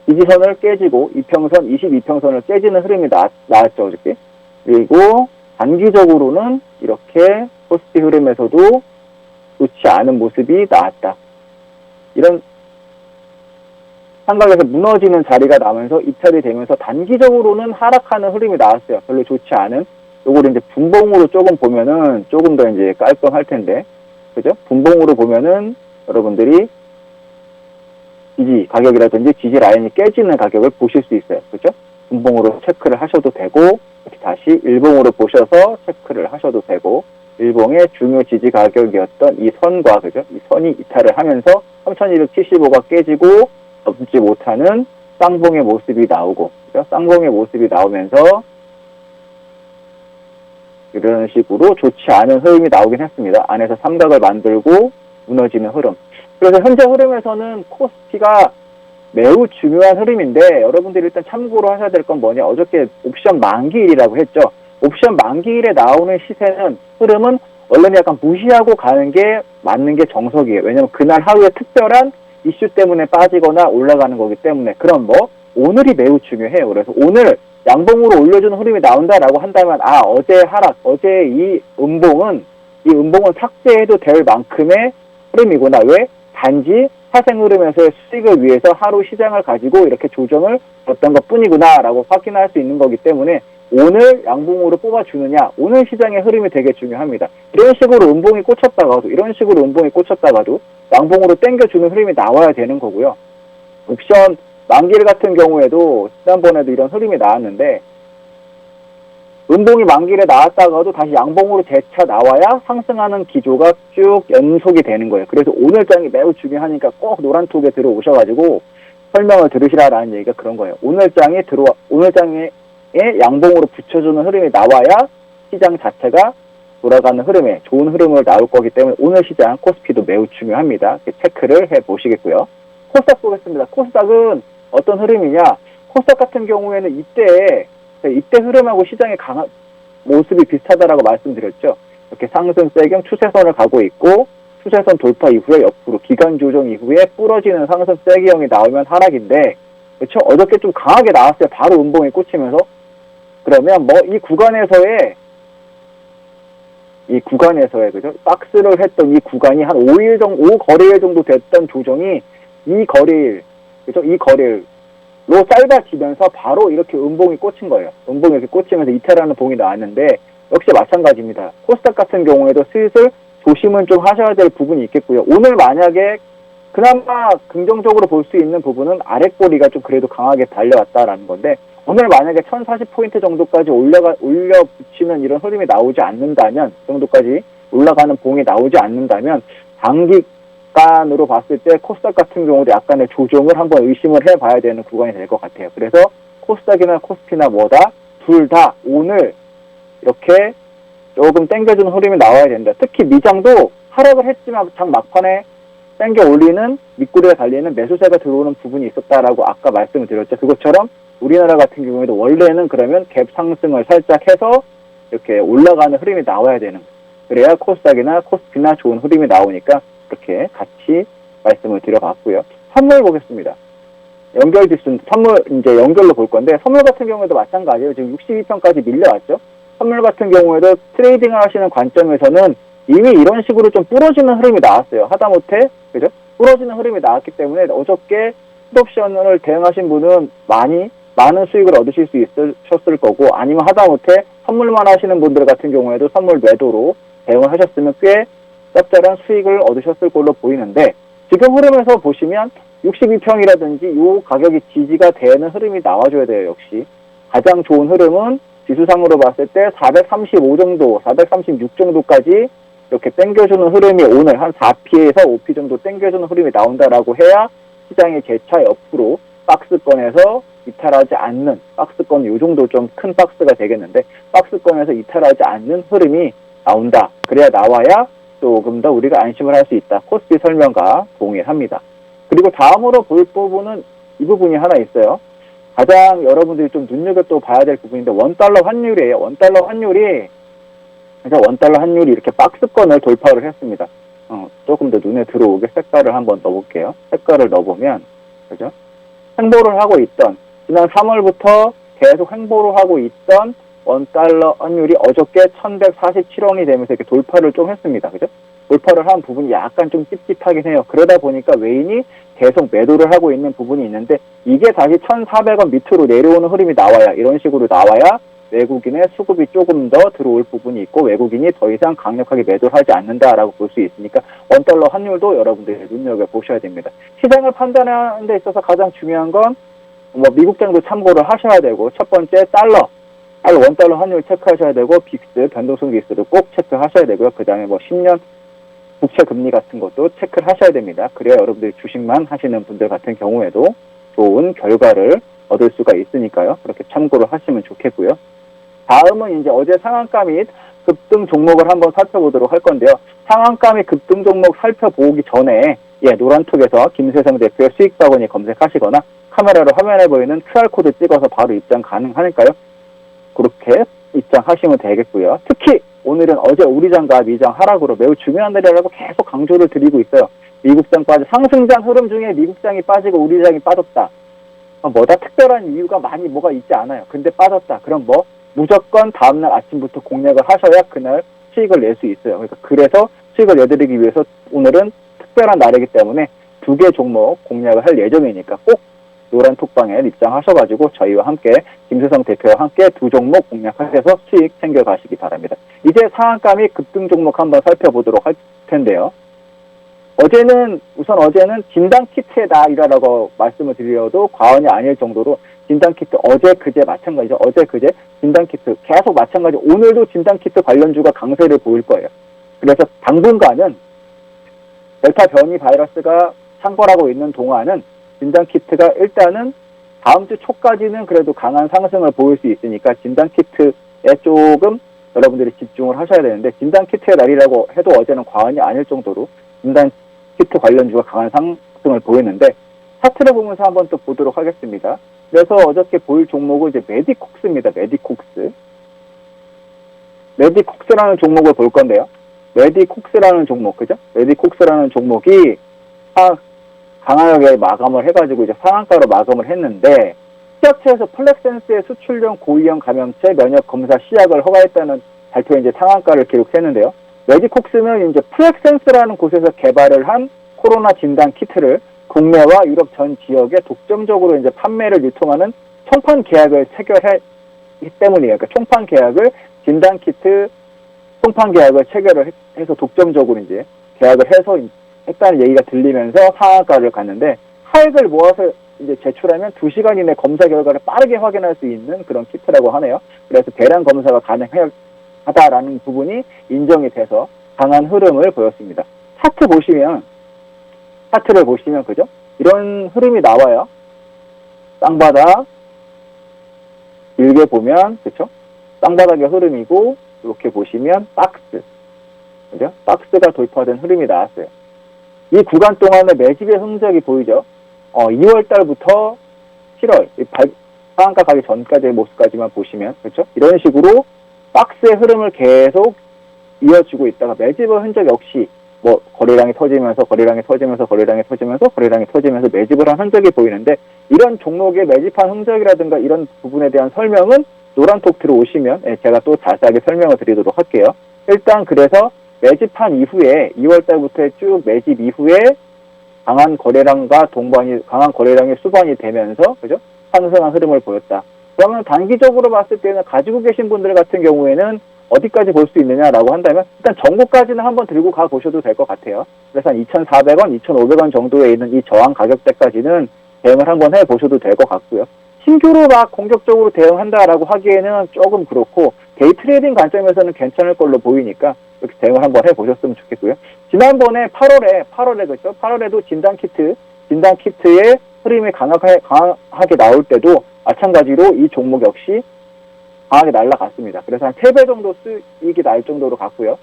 지지선을 깨지고 이평선, 22평선을 깨지는 흐름이 나왔죠, 어저께. 그리고 단기적으로는 이렇게 코스피 흐름에서도 좋지 않은 모습이 나왔다. 이런 삼각에서 무너지는 자리가 나면서 이탈이 되면서 단기적으로는 하락하는 흐름이 나왔어요. 별로 좋지 않은. 요거를 이제 분봉으로 조금 보면은 조금 더 이제 깔끔할 텐데, 그죠? 분봉으로 보면은 여러분들이 지지 가격이라든지 지지 라인이 깨지는 가격을 보실 수 있어요. 그죠? 분봉으로 체크를 하셔도 되고, 이렇게 다시 일봉으로 보셔서 체크를 하셔도 되고, 일봉의 중요 지지 가격이었던 이 선과, 그죠? 이 선이 이탈을 하면서 3275가 깨지고 넘지 못하는 쌍봉의 모습이 나오고, 그죠? 쌍봉의 모습이 나오면서 이런 식으로 좋지 않은 흐름이 나오긴 했습니다. 안에서 삼각을 만들고 무너지는 흐름. 그래서 현재 흐름에서는 코스피가 매우 중요한 흐름인데, 여러분들이 일단 참고로 하셔야 될 건 뭐냐. 어저께 옵션 만기일이라고 했죠. 옵션 만기일에 나오는 시세는, 흐름은 원래는 약간 무시하고 가는 게 맞는 게 정석이에요. 왜냐면 그날 하루에 특별한 이슈 때문에 빠지거나 올라가는 거기 때문에. 그럼 오늘이 매우 중요해요. 그래서 오늘 양봉으로 올려주는 흐름이 나온다라고 한다면, 어제 하락, 어제 이 음봉은 삭제해도 될 만큼의 흐름이구나. 왜? 단지 하생 흐름에서의 수익을 위해서 하루 시장을 가지고 이렇게 조정을 줬던 것 뿐이구나 라고 확인할 수 있는 거기 때문에, 오늘 양봉으로 뽑아주느냐, 오늘 시장의 흐름이 되게 중요합니다. 이런 식으로 음봉이 꽂혔다가도 양봉으로 땡겨주는 흐름이 나와야 되는 거고요. 옵션 만기일 같은 경우에도 지난번에도 이런 흐름이 나왔는데, 음봉이 만기일에 나왔다가도 다시 양봉으로 재차 나와야 상승하는 기조가 쭉 연속이 되는 거예요. 그래서 오늘장이 매우 중요하니까 꼭 노란톡에 들어오셔가지고 설명을 들으시라라는 얘기가 그런 거예요. 오늘장에 양봉으로 붙여주는 흐름이 나와야 시장 자체가 돌아가는 흐름에 좋은 흐름으로 나올 거기 때문에 오늘 시장 코스피도 매우 중요합니다. 체크를 해 보시겠고요. 코스닥 보겠습니다. 코스닥은 어떤 흐름이냐? 코스닥 같은 경우에는 이때 흐름하고 시장의 모습이 비슷하다라고 말씀드렸죠. 이렇게 상승 세경 추세선을 가고 있고, 추세선 돌파 이후에 옆으로 기간 조정 이후에 부러지는 상승 세경이 나오면 하락인데, 그렇죠? 어저께 좀 강하게 나왔어요. 바로 음봉이 꽂히면서. 그러면 이 구간에서의 그죠? 박스를 했던 이 구간이 한 5거래일 정도 됐던 조정이 이 거래일, 그죠? 이 거래일로 짧아지면서 바로 이렇게 음봉이 꽂힌 거예요. 음봉이 이렇게 꽂히면서 이탈하는 봉이 나왔는데, 역시 마찬가지입니다. 코스닥 같은 경우에도 슬슬 조심은 좀 하셔야 될 부분이 있겠고요. 오늘 만약에 그나마 긍정적으로 볼 수 있는 부분은 아랫꼬리가 좀 그래도 강하게 달려왔다라는 건데, 오늘 만약에 1040포인트 정도까지 올려붙이는 이런 흐름이 나오지 않는다면, 그 정도까지 올라가는 봉이 나오지 않는다면, 단기간으로 봤을 때 코스닥 같은 경우도 약간의 조정을 한번 의심을 해봐야 되는 구간이 될 것 같아요. 그래서 코스닥이나 코스피나 둘 다 오늘 이렇게 조금 땡겨주는 흐름이 나와야 된다. 특히 미장도 하락을 했지만 장 막판에 땡겨 올리는, 밑구리가 달리는 매수세가 들어오는 부분이 있었다라고 아까 말씀을 드렸죠. 그것처럼 우리나라 같은 경우에도 원래는 그러면 갭 상승을 살짝 해서 이렇게 올라가는 흐름이 나와야 되는 거예요. 그래야 코스닥이나 코스피나 좋은 흐름이 나오니까 이렇게 같이 말씀을 드려봤고요. 선물 보겠습니다. 연결 지수, 선물 이제 연결로 볼 건데, 선물 같은 경우에도 마찬가지예요. 지금 62편까지 밀려왔죠. 선물 같은 경우에도 트레이딩을 하시는 관점에서는 이미 이런 식으로 좀 부러지는 흐름이 나왔어요. 하다못해, 그죠? 부러지는 흐름이 나왔기 때문에 어저께 풋옵션을 대응하신 분은 많은 수익을 얻으실 수 있으셨을 거고, 아니면 하다못해 선물만 하시는 분들 같은 경우에도 선물 매도로 대응을 하셨으면 꽤 짭짤한 수익을 얻으셨을 걸로 보이는데, 지금 흐름에서 보시면 62평이라든지 이 가격이 지지가 되는 흐름이 나와줘야 돼요. 역시 가장 좋은 흐름은 지수상으로 봤을 때 435 정도, 436 정도까지 이렇게 땡겨주는 흐름이 오늘 한 4P에서 5P 정도 땡겨주는 흐름이 나온다라고 해야 시장의 재차 옆으로 박스권에서 이탈하지 않는, 박스권 요 정도 좀 큰 박스가 되겠는데, 박스권에서 이탈하지 않는 흐름이 나온다. 그래야 나와야 조금 더 우리가 안심을 할 수 있다. 코스피 설명과 동일합니다. 그리고 다음으로 볼 부분은 이 부분이 하나 있어요. 가장 여러분들이 좀 눈여겨 봐야 될 부분인데, 원달러 환율이에요. 원달러 환율이 이렇게 박스권을 돌파를 했습니다. 조금 더 눈에 들어오게 색깔을 한번 넣어볼게요. 색깔을 넣어보면, 그죠? 횡보를 하고 있던, 지난 3월부터 계속 횡보를 하고 있던 원달러 환율이 어저께 1147원이 되면서 이렇게 돌파를 좀 했습니다. 그죠? 돌파를 한 부분이 약간 좀 찝찝하긴 해요. 그러다 보니까 외인이 계속 매도를 하고 있는 부분이 있는데, 이게 다시 1,400원 밑으로 내려오는 흐름이 나와야, 이런 식으로 나와야 외국인의 수급이 조금 더 들어올 부분이 있고, 외국인이 더 이상 강력하게 매도를 하지 않는다라고 볼 수 있으니까 원달러 환율도 여러분들이 눈여겨보셔야 됩니다. 시장을 판단하는 데 있어서 가장 중요한 건 미국장도 참고를 하셔야 되고, 첫 번째 달러 원달러 환율 체크하셔야 되고, 빅스 변동성 지수도 꼭 체크하셔야 되고요. 그 다음에 10년 국채 금리 같은 것도 체크를 하셔야 됩니다. 그래야 여러분들이 주식만 하시는 분들 같은 경우에도 좋은 결과를 얻을 수가 있으니까요. 그렇게 참고를 하시면 좋겠고요. 다음은 이제 어제 상한가 및 급등 종목을 한번 살펴보도록 할 건데요. 상한가 및 급등 종목 살펴보기 전에 노란톡에서 김세성 대표의 수익박원이 검색하시거나 카메라로 화면에 보이는 QR코드 찍어서 바로 입장 가능하니까요. 그렇게 입장하시면 되겠고요. 특히 오늘은 어제 우리장과 미장 하락으로 매우 중요한 날이라고 계속 강조를 드리고 있어요. 미국장 상승장 흐름 중에 미국장이 빠지고 우리장이 빠졌다. 뭐다 특별한 이유가 뭐가 있지 않아요. 근데 빠졌다. 그럼 무조건 다음날 아침부터 공략을 하셔야 그날 수익을 낼 수 있어요. 그래서 수익을 내드리기 위해서 오늘은 특별한 날이기 때문에 2개 종목 공략을 할 예정이니까 꼭 노란 톡방에 입장하셔가지고 저희와 함께, 김세성 대표와 함께 2 종목 공략하셔서 수익 챙겨가시기 바랍니다. 이제 상한가 및 급등 종목 한번 살펴보도록 할 텐데요. 어제는 진단키트의 날이라고 말씀을 드려도 과언이 아닐 정도로 진단키트 그제 마찬가지죠. 그제 진단키트 계속 마찬가지. 오늘도 진단키트 관련주가 강세를 보일 거예요. 그래서 당분간은 델타 변이 바이러스가 창궐하고 있는 동안은 진단키트가 일단은 다음 주 초까지는 그래도 강한 상승을 보일 수 있으니까 진단키트에 조금 여러분들이 집중을 하셔야 되는데, 진단키트의 날이라고 해도 어제는 과언이 아닐 정도로 진단키트 관련주가 강한 상승을 보이는데, 차트를 보면서 한번 또 보도록 하겠습니다. 그래서 어저께 보일 종목은 이제 메디콕스입니다. 메디콕스라는 종목을 볼 건데요. 메디콕스라는 종목, 그죠? 메디콕스라는 종목이 강하게 마감을 해가지고 이제 상한가로 마감을 했는데, 시약처에서 플렉센스의 수출용 고위험 감염체 면역 검사 시약을 허가했다는 발표에 이제 상한가를 기록했는데요. 메디콕스는 이제 플렉센스라는 곳에서 개발을 한 코로나 진단 키트를 국내와 유럽 전 지역에 독점적으로 이제 판매를 유통하는 총판 계약을 체결했기 때문이에요. 그러니까 총판 계약을 진단 키트 총판 계약을 체결을 해서 독점적으로 이제 계약을 해서 했다는 얘기가 들리면서 상한가를 갔는데, 하액을 모아서 이제 제출하면 2시간 이내 검사 결과를 빠르게 확인할 수 있는 그런 키트라고 하네요. 그래서 대량 검사가 가능하다라는 부분이 인정이 돼서 강한 흐름을 보였습니다. 차트를 보시면 그죠? 이런 흐름이 나와요. 쌍바닥 길게 보면 그죠? 쌍바닥의 흐름이고, 이렇게 보시면 박스, 그죠? 박스가 돌파된 흐름이 나왔어요. 이 구간 동안에 매집의 흔적이 보이죠? 2월 달부터 7월, 상한가 가기 전까지의 모습까지만 보시면, 그렇죠? 이런 식으로 박스의 흐름을 계속 이어주고 있다가 매집의 흔적 역시 뭐 거래량이 터지면서 매집을 한 흔적이 보이는데, 이런 종목에 매집한 흔적이라든가 이런 부분에 대한 설명은 노란톡 들어오시면 제가 또 자세하게 설명을 드리도록 할게요. 일단 그래서 매집한 이후에 2월달부터 쭉 매집 이후에 강한 거래량의 수반이 되면서, 그죠? 상승한 흐름을 보였다. 그러면 단기적으로 봤을 때는 가지고 계신 분들 같은 경우에는 어디까지 볼 수 있느냐라고 한다면, 일단 전고까지는 한번 들고 가 보셔도 될 것 같아요. 그래서 한 2,400원, 2,500원 정도에 있는 이 저항 가격대까지는 대응을 한번 해보셔도 될 것 같고요. 신규로 막 공격적으로 대응한다라고 하기에는 조금 그렇고, 데이 트레이딩 관점에서는 괜찮을 걸로 보이니까 이렇게 대응을 한번 해보셨으면 좋겠고요. 지난번에 8월에 그렇죠? 8월에도 진단키트의 흐름이 강하게 나올 때도 마찬가지로 이 종목 역시 강하게 날아갔습니다. 그래서 한 3배 정도 수익이 날 정도로 갔고요.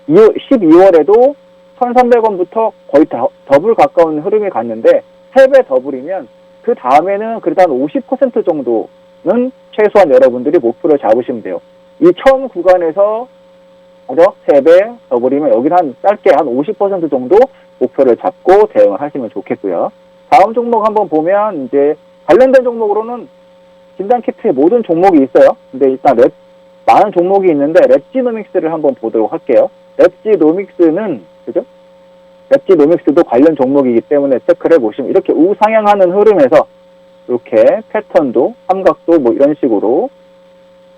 12월에도 1,300원부터 거의 더블 가까운 흐름이 갔는데, 3배 더블이면 그 다음에는 그래도 한 50% 정도는 최소한 여러분들이 목표를 잡으시면 돼요. 이 처음 구간에서 3배 더블이면 여기는 한 짧게 한 50% 정도 목표를 잡고 대응을 하시면 좋겠고요. 다음 종목 한번 보면, 이제 관련된 종목으로는 진단키트의 모든 종목이 있어요. 근데 일단 많은 종목이 있는데 랩지노믹스를 한번 보도록 할게요. 랩지노믹스는, 그죠? 랩지노믹스도 관련 종목이기 때문에 체크를 해보시면 이렇게 우상향하는 흐름에서 이렇게 패턴도 삼각도 뭐 이런 식으로,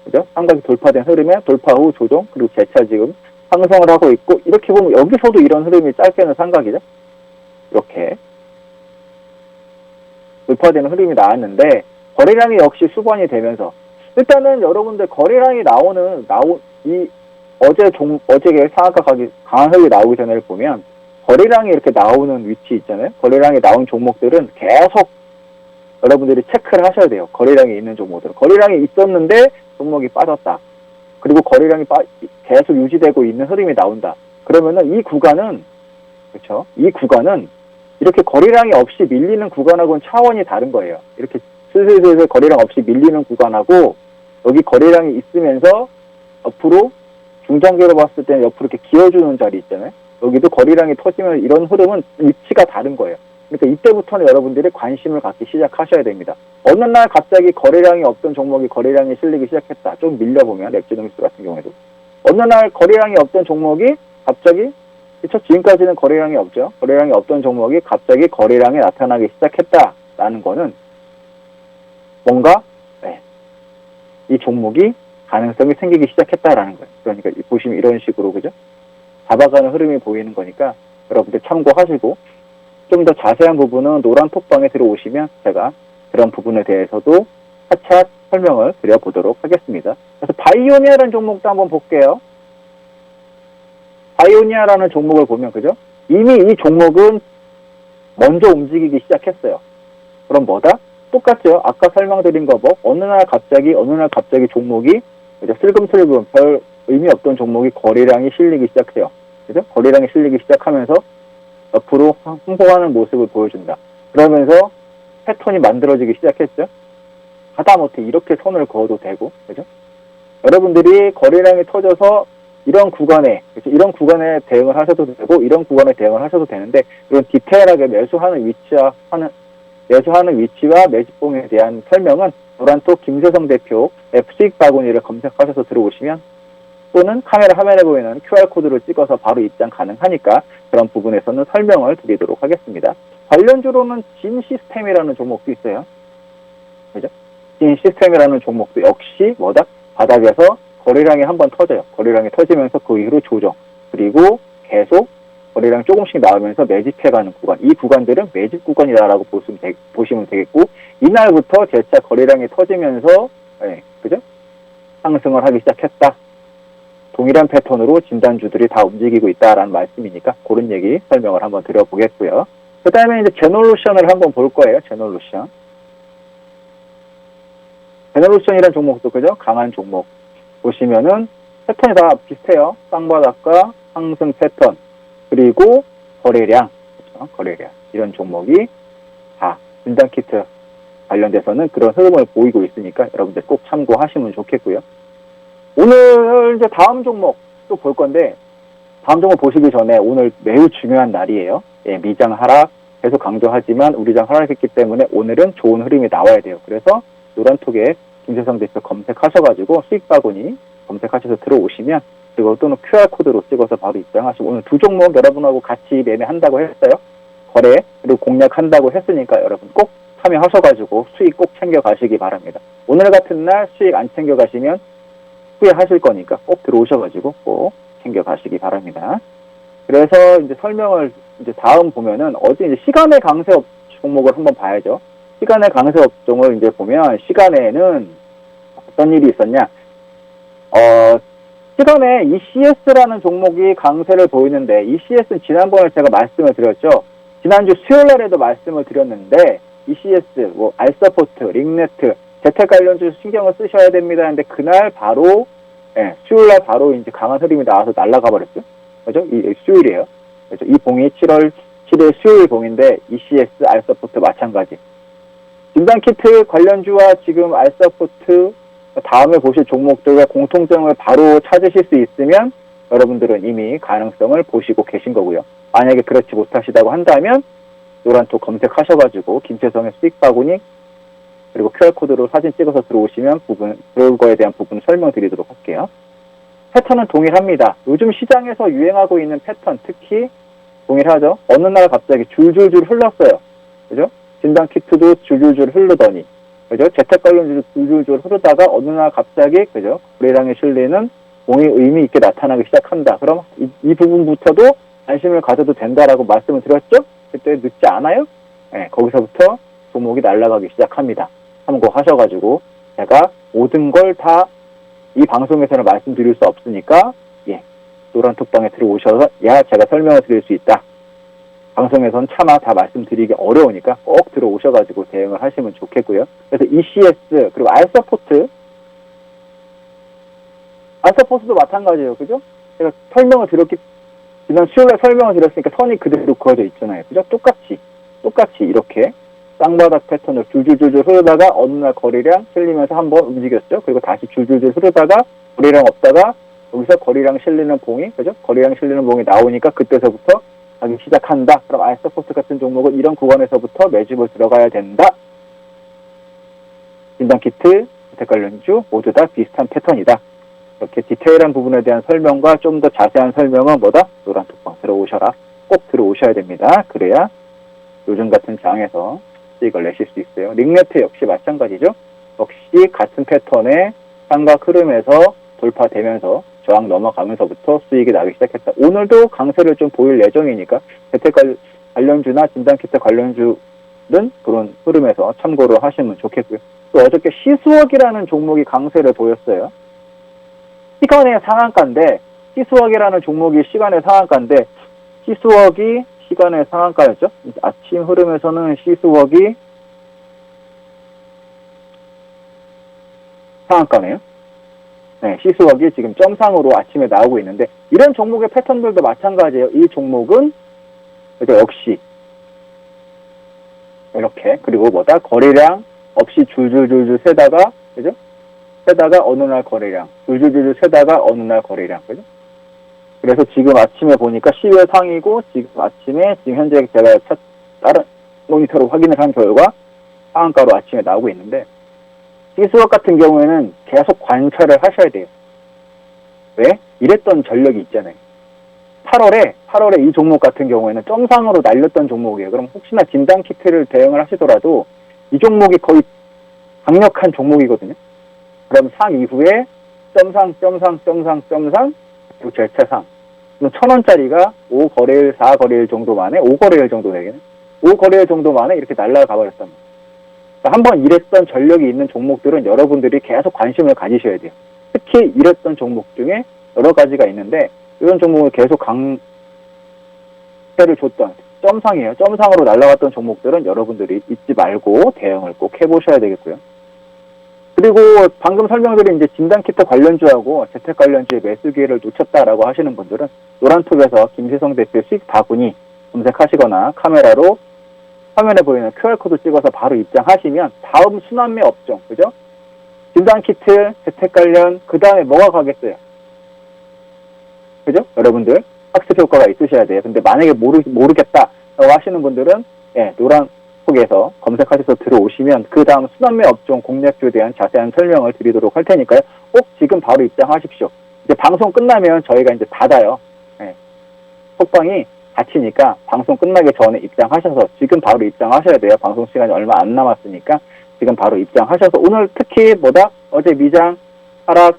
그죠? 삼각이 돌파된 흐름에 돌파 후 조정, 그리고 재차 지금 상승을 하고 있고, 이렇게 보면 여기서도 이런 흐름이 짧게는 삼각이죠. 이렇게 돌파되는 흐름이 나왔는데, 거래량이 역시 수반이 되면서, 일단은 여러분들 거래량이 어제 상한가 강한 흐름이 나오기 전에 보면 거래량이 이렇게 나오는 위치 있잖아요. 거래량이 나온 종목들은 계속 여러분들이 체크를 하셔야 돼요. 거래량이 있는 종목들은. 거래량이 있었는데 종목이 빠졌다. 그리고 거래량이 계속 유지되고 있는 흐름이 나온다. 그러면은 이 구간은, 그렇죠? 이 구간은 이렇게 거래량이 없이 밀리는 구간하고는 차원이 다른 거예요. 이렇게 슬슬 거래량 없이 밀리는 구간하고, 여기 거래량이 있으면서 옆으로 중장기로 봤을 때는 옆으로 이렇게 기어주는 자리 있잖아요. 여기도 거래량이 터지면 이런 흐름은 위치가 다른 거예요. 그러니까 이때부터는 여러분들이 관심을 갖기 시작하셔야 됩니다. 어느 날 갑자기 거래량이 없던 종목이 거래량이 실리기 시작했다. 좀 밀려보면 랩지노믹스 같은 경우에도 어느 날 거래량이 없던 종목이 갑자기, 그쵸? 지금까지는 거래량이 없죠. 거래량이 없던 종목이 갑자기 거래량이 나타나기 시작했다라는 거는 뭔가 이 종목이 가능성이 생기기 시작했다라는 거예요. 그러니까 보시면 이런 식으로, 그죠? 잡아가는 흐름이 보이는 거니까 여러분들 참고하시고, 좀 더 자세한 부분은 노란 톡방에 들어오시면 제가 그런 부분에 대해서도 차차 설명을 드려보도록 하겠습니다. 그래서 바이오니아라는 종목도 한번 볼게요. 바이오니아라는 종목을 보면, 그죠? 이미 이 종목은 먼저 움직이기 시작했어요. 그럼 뭐다? 똑같죠. 아까 설명드린 거 어느 날 갑자기 종목이, 그죠? 슬금슬금 별 의미 없던 종목이 거래량이 실리기 시작해요. 그죠? 거래량이 실리기 시작하면서 옆으로 홍보하는 모습을 보여준다. 그러면서 패턴이 만들어지기 시작했죠. 하다못해 이렇게 선을 그어도 되고, 그죠? 여러분들이 거래량이 터져서 이런 구간에 대응을 하셔도 되고, 이런 구간에 대응을 하셔도 되는데, 이런 디테일하게 매수하는 위치와 매집봉에 대한 설명은 노란톡 김세성 대표 수익 바구니를 검색하셔서 들어오시면, 또는 카메라 화면에 보이는 QR코드를 찍어서 바로 입장 가능하니까 그런 부분에서는 설명을 드리도록 하겠습니다. 관련주로는 진시스템이라는 종목도 있어요. 그죠? 진시스템이라는 종목도 역시 뭐다? 바닥에서 거래량이 한번 터져요. 거래량이 터지면서 그 이후로 조정, 그리고 계속 거래량이 조금씩 나오면서 매집해가는 구간, 이 구간들은 매집 구간이다라고 보시면 되겠고, 이날부터 재차 거래량이 터지면서 그죠? 상승을 하기 시작했다. 동일한 패턴으로 진단주들이 다 움직이고 있다라는 말씀이니까 그런 얘기 설명을 한번 드려보겠고요. 그 다음에 이제 제놀루션을 한번 볼 거예요. 제놀루션이라는 종목도, 그죠? 강한 종목. 보시면은 패턴이 다 비슷해요. 쌍바닥과 상승 패턴, 그리고 거래량, 그렇죠? 거래량. 이런 종목이 다 진단키트 관련돼서는 그런 흐름을 보이고 있으니까 여러분들 꼭 참고하시면 좋겠고요. 오늘 이제 다음 종목 또 볼 건데, 다음 종목 보시기 전에 오늘 매우 중요한 날이에요. 예, 미장 하락 계속 강조하지만 우리장 하락했기 때문에 오늘은 좋은 흐름이 나와야 돼요. 그래서 노란톡에 김세성 대표 검색하셔가지고 수익 바구니 검색하셔서 들어오시면, 그리고 또는 QR코드로 찍어서 바로 입장하시고, 오늘 두 종목 여러분하고 같이 매매한다고 했어요. 거래 그리고 공략한다고 했으니까 여러분 꼭 참여하셔가지고 수익 꼭 챙겨가시기 바랍니다. 오늘 같은 날 수익 안 챙겨가시면 후회하실 거니까 꼭 들어오셔가지고 꼭 챙겨가시기 바랍니다. 그래서 이제 설명을 이제 다음 보면은 어제 이제 시간의 강세 종목을 한번 봐야죠. 시간의 강세 업종을 이제 보면 시간에는 어떤 일이 있었냐? 시간에 ECS라는 종목이 강세를 보이는데, ECS는 지난번에 제가 말씀을 드렸죠. 지난주 수요일 날에도 말씀을 드렸는데 ECS, 알서포트, 링네트, 재택 관련주 신경을 쓰셔야 됩니다. 근데 그날 바로 수요일 날 바로 이제 강한 흐름이 나와서 날아가 버렸죠. 그죠? 이 수요일이에요. 그죠? 이 봉이 7월 7일 수요일 봉인데 ECS, 알서포트 마찬가지. 진단키트 관련주와 지금 알서포트 다음에 보실 종목들과 공통점을 바로 찾으실 수 있으면 여러분들은 이미 가능성을 보시고 계신 거고요. 만약에 그렇지 못하시다고 한다면 노란톡 검색하셔가지고 김채성의 수익 바구니 그리고 QR코드로 사진 찍어서 들어오시면 들어올 거에 대한 부분 설명드리도록 할게요. 패턴은 동일합니다. 요즘 시장에서 유행하고 있는 패턴 특히 동일하죠. 어느 날 갑자기 줄줄줄 흘렀어요. 그죠? 진단키트도 줄줄줄 흐르더니, 그죠? 재택 관련주도 줄줄줄 흐르다가 어느 날 갑자기, 그죠? 거래량에 실리는 공이 의미 있게 나타나기 시작한다. 그럼 이 부분부터도 관심을 가져도 된다라고 말씀을 드렸죠? 그때 늦지 않아요? 네, 거기서부터 종목이 날아가기 시작합니다. 참고하셔가지고 제가 모든 걸 다 이 방송에서는 말씀드릴 수 없으니까 노란톡방에 들어오셔서 제가 설명을 드릴 수 있다. 방송에서는 차마 다 말씀드리기 어려우니까 꼭 들어오셔가지고 대응을 하시면 좋겠고요. 그래서 ECS 그리고 알서포트도 마찬가지예요. 그죠? 제가 설명을 지난 수요일에 설명을 드렸으니까 선이 그대로 그어져 있잖아요. 그죠? 똑같이 이렇게 쌍바닥 패턴을 줄줄줄줄 흐르다가 어느 날 거래량 실리면서 한번 움직였죠. 그리고 다시 줄줄줄 흐르다가 거래량 없다가 여기서 거래량 실리는 봉이, 그죠? 거래량 실리는 봉이 나오니까 그때서부터 가기 시작한다. 그럼 알서포트 같은 종목은 이런 구간에서부터 매집을 들어가야 된다. 진단키트, 재택 관련주 모두 다 비슷한 패턴이다. 이렇게 디테일한 부분에 대한 설명과 좀 더 자세한 설명은 노란톡방 들어오셔라. 꼭 들어오셔야 됩니다. 그래야 요즘 같은 장에서 수익을 내실 수 있어요. 링네트 역시 마찬가지죠. 역시 같은 패턴의 삼각 흐름에서 돌파되면서 저항 넘어가면서부터 수익이 나기 시작했다. 오늘도 강세를 좀 보일 예정이니까 재택 관련주나 진단키트 관련주는 그런 흐름에서 참고를 하시면 좋겠고요. 또 어저께 시수웍이라는 종목이 강세를 보였어요. 시간의 상한가인데, 시수웍이라는 종목이 시간의 상한가인데, 시수웍이 시간의 상한가였죠. 아침 흐름에서는 시수웍이 상한가네요. 네, 시수웍이 지금 점상으로 아침에 나오고 있는데, 이런 종목의 패턴들도 마찬가지예요. 이 종목은 역시 이렇게, 그리고 거래량 없이 줄줄줄줄 세다가, 그죠? 세다가 어느 날 거래량, 줄줄줄줄 세다가 어느 날 거래량, 그죠? 그래서 지금 아침에 보니까 10일 상이고, 지금 현재 제가 다른 모니터로 확인을 한 결과 상한가로 아침에 나오고 있는데, 시수웍 같은 경우에는 계속 관찰을 하셔야 돼요. 왜? 이랬던 전력이 있잖아요. 8월에 이 종목 같은 경우에는 점상으로 날렸던 종목이에요. 그럼 혹시나 진단키트를 대응을 하시더라도 이 종목이 거의 강력한 종목이거든요. 그럼 상 이후에 점상, 그리고 절차상. 1,000원짜리가 5거래일, 4거래일 정도 만에, 5거래일 정도 되겠네. 5거래일 정도 만에 이렇게 날아가 버렸단 말이에요. 한번 이랬던 전력이 있는 종목들은 여러분들이 계속 관심을 가지셔야 돼요. 특히 이랬던 종목 중에 여러 가지가 있는데, 이런 종목을 계속 강세를 줬던, 점상이에요. 점상으로 날아갔던 종목들은 여러분들이 잊지 말고 대응을 꼭 해보셔야 되겠고요. 그리고 방금 설명드린 이제 진단키트 관련주하고 재택 관련주의 매수 기회를 놓쳤다라고 하시는 분들은 노란톡에서 김세성 대표 수익 바구니 검색하시거나 카메라로 화면에 보이는 QR코드 찍어서 바로 입장하시면 다음 순환매 업종, 그죠? 진단키트, 재택 관련, 그 다음에 뭐가 가겠어요? 그죠? 여러분들, 학습 효과가 있으셔야 돼요. 근데 만약에 모르겠다라고 하시는 분들은 예, 노란톡에서 검색하셔서 들어오시면 그 다음 순환매 업종 공략주에 대한 자세한 설명을 드리도록 할 테니까요. 꼭 지금 바로 입장하십시오. 이제 방송 끝나면 저희가 이제 닫아요. 예, 톡방이 닫히니까 방송 끝나기 전에 입장하셔서 지금 바로 입장하셔야 돼요. 방송 시간이 얼마 안 남았으니까 지금 바로 입장하셔서 오늘 특히 어제 미장 하락,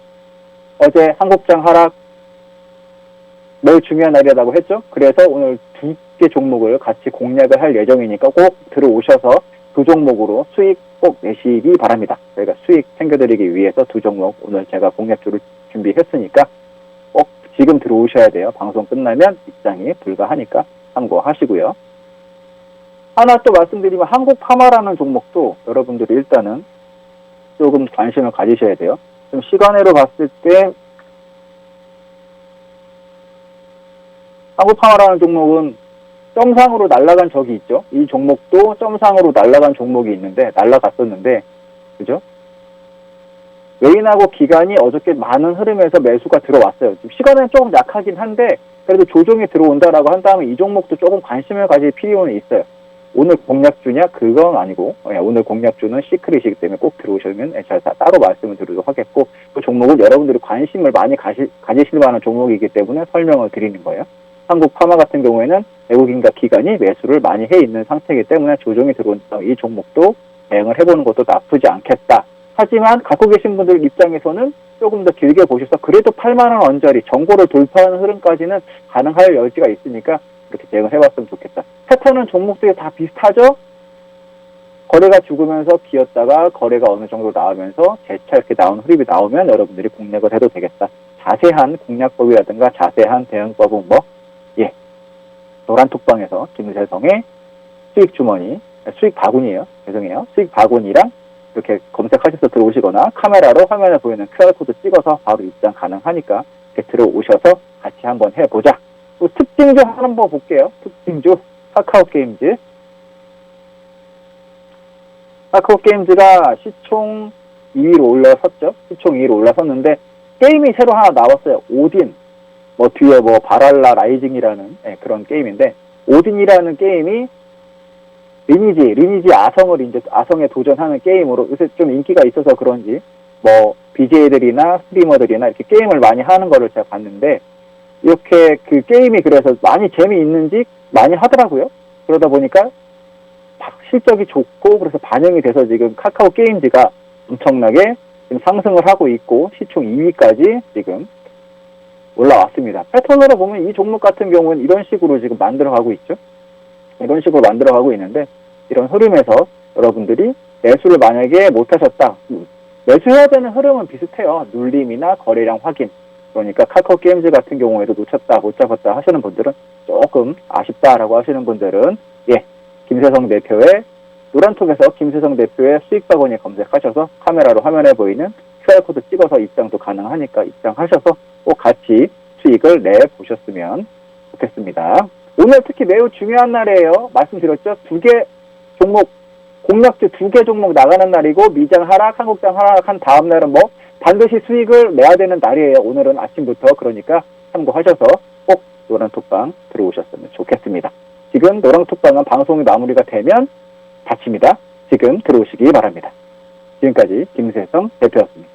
어제 한국장 하락 매우 중요한 날이라고 했죠. 그래서 오늘 두 개 종목을 같이 공략을 할 예정이니까 꼭 들어오셔서 두 종목으로 수익 꼭 내시기 바랍니다. 저희가 수익 챙겨드리기 위해서 두 종목 오늘 제가 공략주를 준비했으니까 꼭 지금 들어오셔야 돼요. 방송 끝나면 입장이 불가하니까 참고하시고요. 하나 또 말씀드리면 한국파마라는 종목도 여러분들이 일단은 조금 관심을 가지셔야 돼요. 좀 시간으로 봤을 때 한국파마라는 종목은 점상으로 날아간 적이 있죠. 이 종목도 점상으로 날아간 종목이 있는데 날아갔었는데 그죠? 외인하고 기관이 어저께 많은 흐름에서 매수가 들어왔어요. 지금 시간은 조금 약하긴 한데 그래도 조정이 들어온다라고 한다면 이 종목도 조금 관심을 가질 필요는 있어요. 오늘 공략주냐? 그건 아니고 오늘 공략주는 시크릿이기 때문에 꼭 들어오시면 제가 따로 말씀을 드리도록 하겠고 그 종목은 여러분들이 관심을 많이 가지실 만한 종목이기 때문에 설명을 드리는 거예요. 한국 파마 같은 경우에는 외국인과 기관이 매수를 많이 해 있는 상태이기 때문에 조정이 들어온다. 이 종목도 대응을 해보는 것도 나쁘지 않겠다. 하지만 갖고 계신 분들 입장에서는 조금 더 길게 보셔서 그래도 8만원 언저리 정고를 돌파하는 흐름까지는 가능할 여지가 있으니까 이렇게 대응을 해봤으면 좋겠다. 패턴은 종목들이 다 비슷하죠? 거래가 죽으면서 비었다가 거래가 어느 정도 나오면서 재차 이렇게 나온 흐름이 나오면 여러분들이 공략을 해도 되겠다. 자세한 공략법이라든가 자세한 대응법은 노란톡방에서 김세성의 수익주머니, 수익 바구니예요. 죄송해요. 수익 바구니랑 이렇게 검색하셔서 들어오시거나 카메라로 화면에 보이는 QR코드 찍어서 바로 입장 가능하니까 이렇게 들어오셔서 같이 한번 해보자. 또 특징주 한번 볼게요. 특징주 카카오게임즈. 카카오게임즈가 시총 2위로 올라섰죠. 시총 2위로 올라섰는데 게임이 새로 하나 나왔어요. 오딘. 뒤에 바랄라 라이징이라는 그런 게임인데 오딘이라는 게임이 리니지 아성에 도전하는 게임으로 요새 좀 인기가 있어서 그런지 BJ들이나 스트리머들이나 이렇게 게임을 많이 하는 거를 제가 봤는데 이렇게 그 게임이 그래서 많이 재미있는지 많이 하더라고요. 그러다 보니까 실적이 좋고 그래서 반영이 돼서 지금 카카오 게임즈가 엄청나게 지금 상승을 하고 있고 시총 2위까지 지금 올라왔습니다. 패턴으로 보면 이 종목 같은 경우는 이런 식으로 지금 만들어가고 있죠. 이런 식으로 만들어가고 있는데 이런 흐름에서 여러분들이 매수를 만약에 못하셨다. 매수해야 되는 흐름은 비슷해요. 눌림이나 거래량 확인. 그러니까 카카오 게임즈 같은 경우에도 놓쳤다 못 잡았다 하시는 분들은 조금 아쉽다라고 하시는 분들은 김세성 대표의 노란톡에서 김세성 대표의 수익바구니 검색하셔서 카메라로 화면에 보이는 QR코드 찍어서 입장도 가능하니까 입장하셔서 꼭 같이 수익을 내보셨으면 좋겠습니다. 오늘 특히 매우 중요한 날이에요. 말씀드렸죠. 공략주 2개 종목 나가는 날이고 미장 하락, 한국장 하락한 다음 날은 반드시 수익을 내야 되는 날이에요. 오늘은 아침부터. 그러니까 참고하셔서 꼭 노란톡방 들어오셨으면 좋겠습니다. 지금 노란톡방은 방송이 마무리가 되면 닫힙니다. 지금 들어오시기 바랍니다. 지금까지 김세성 대표였습니다.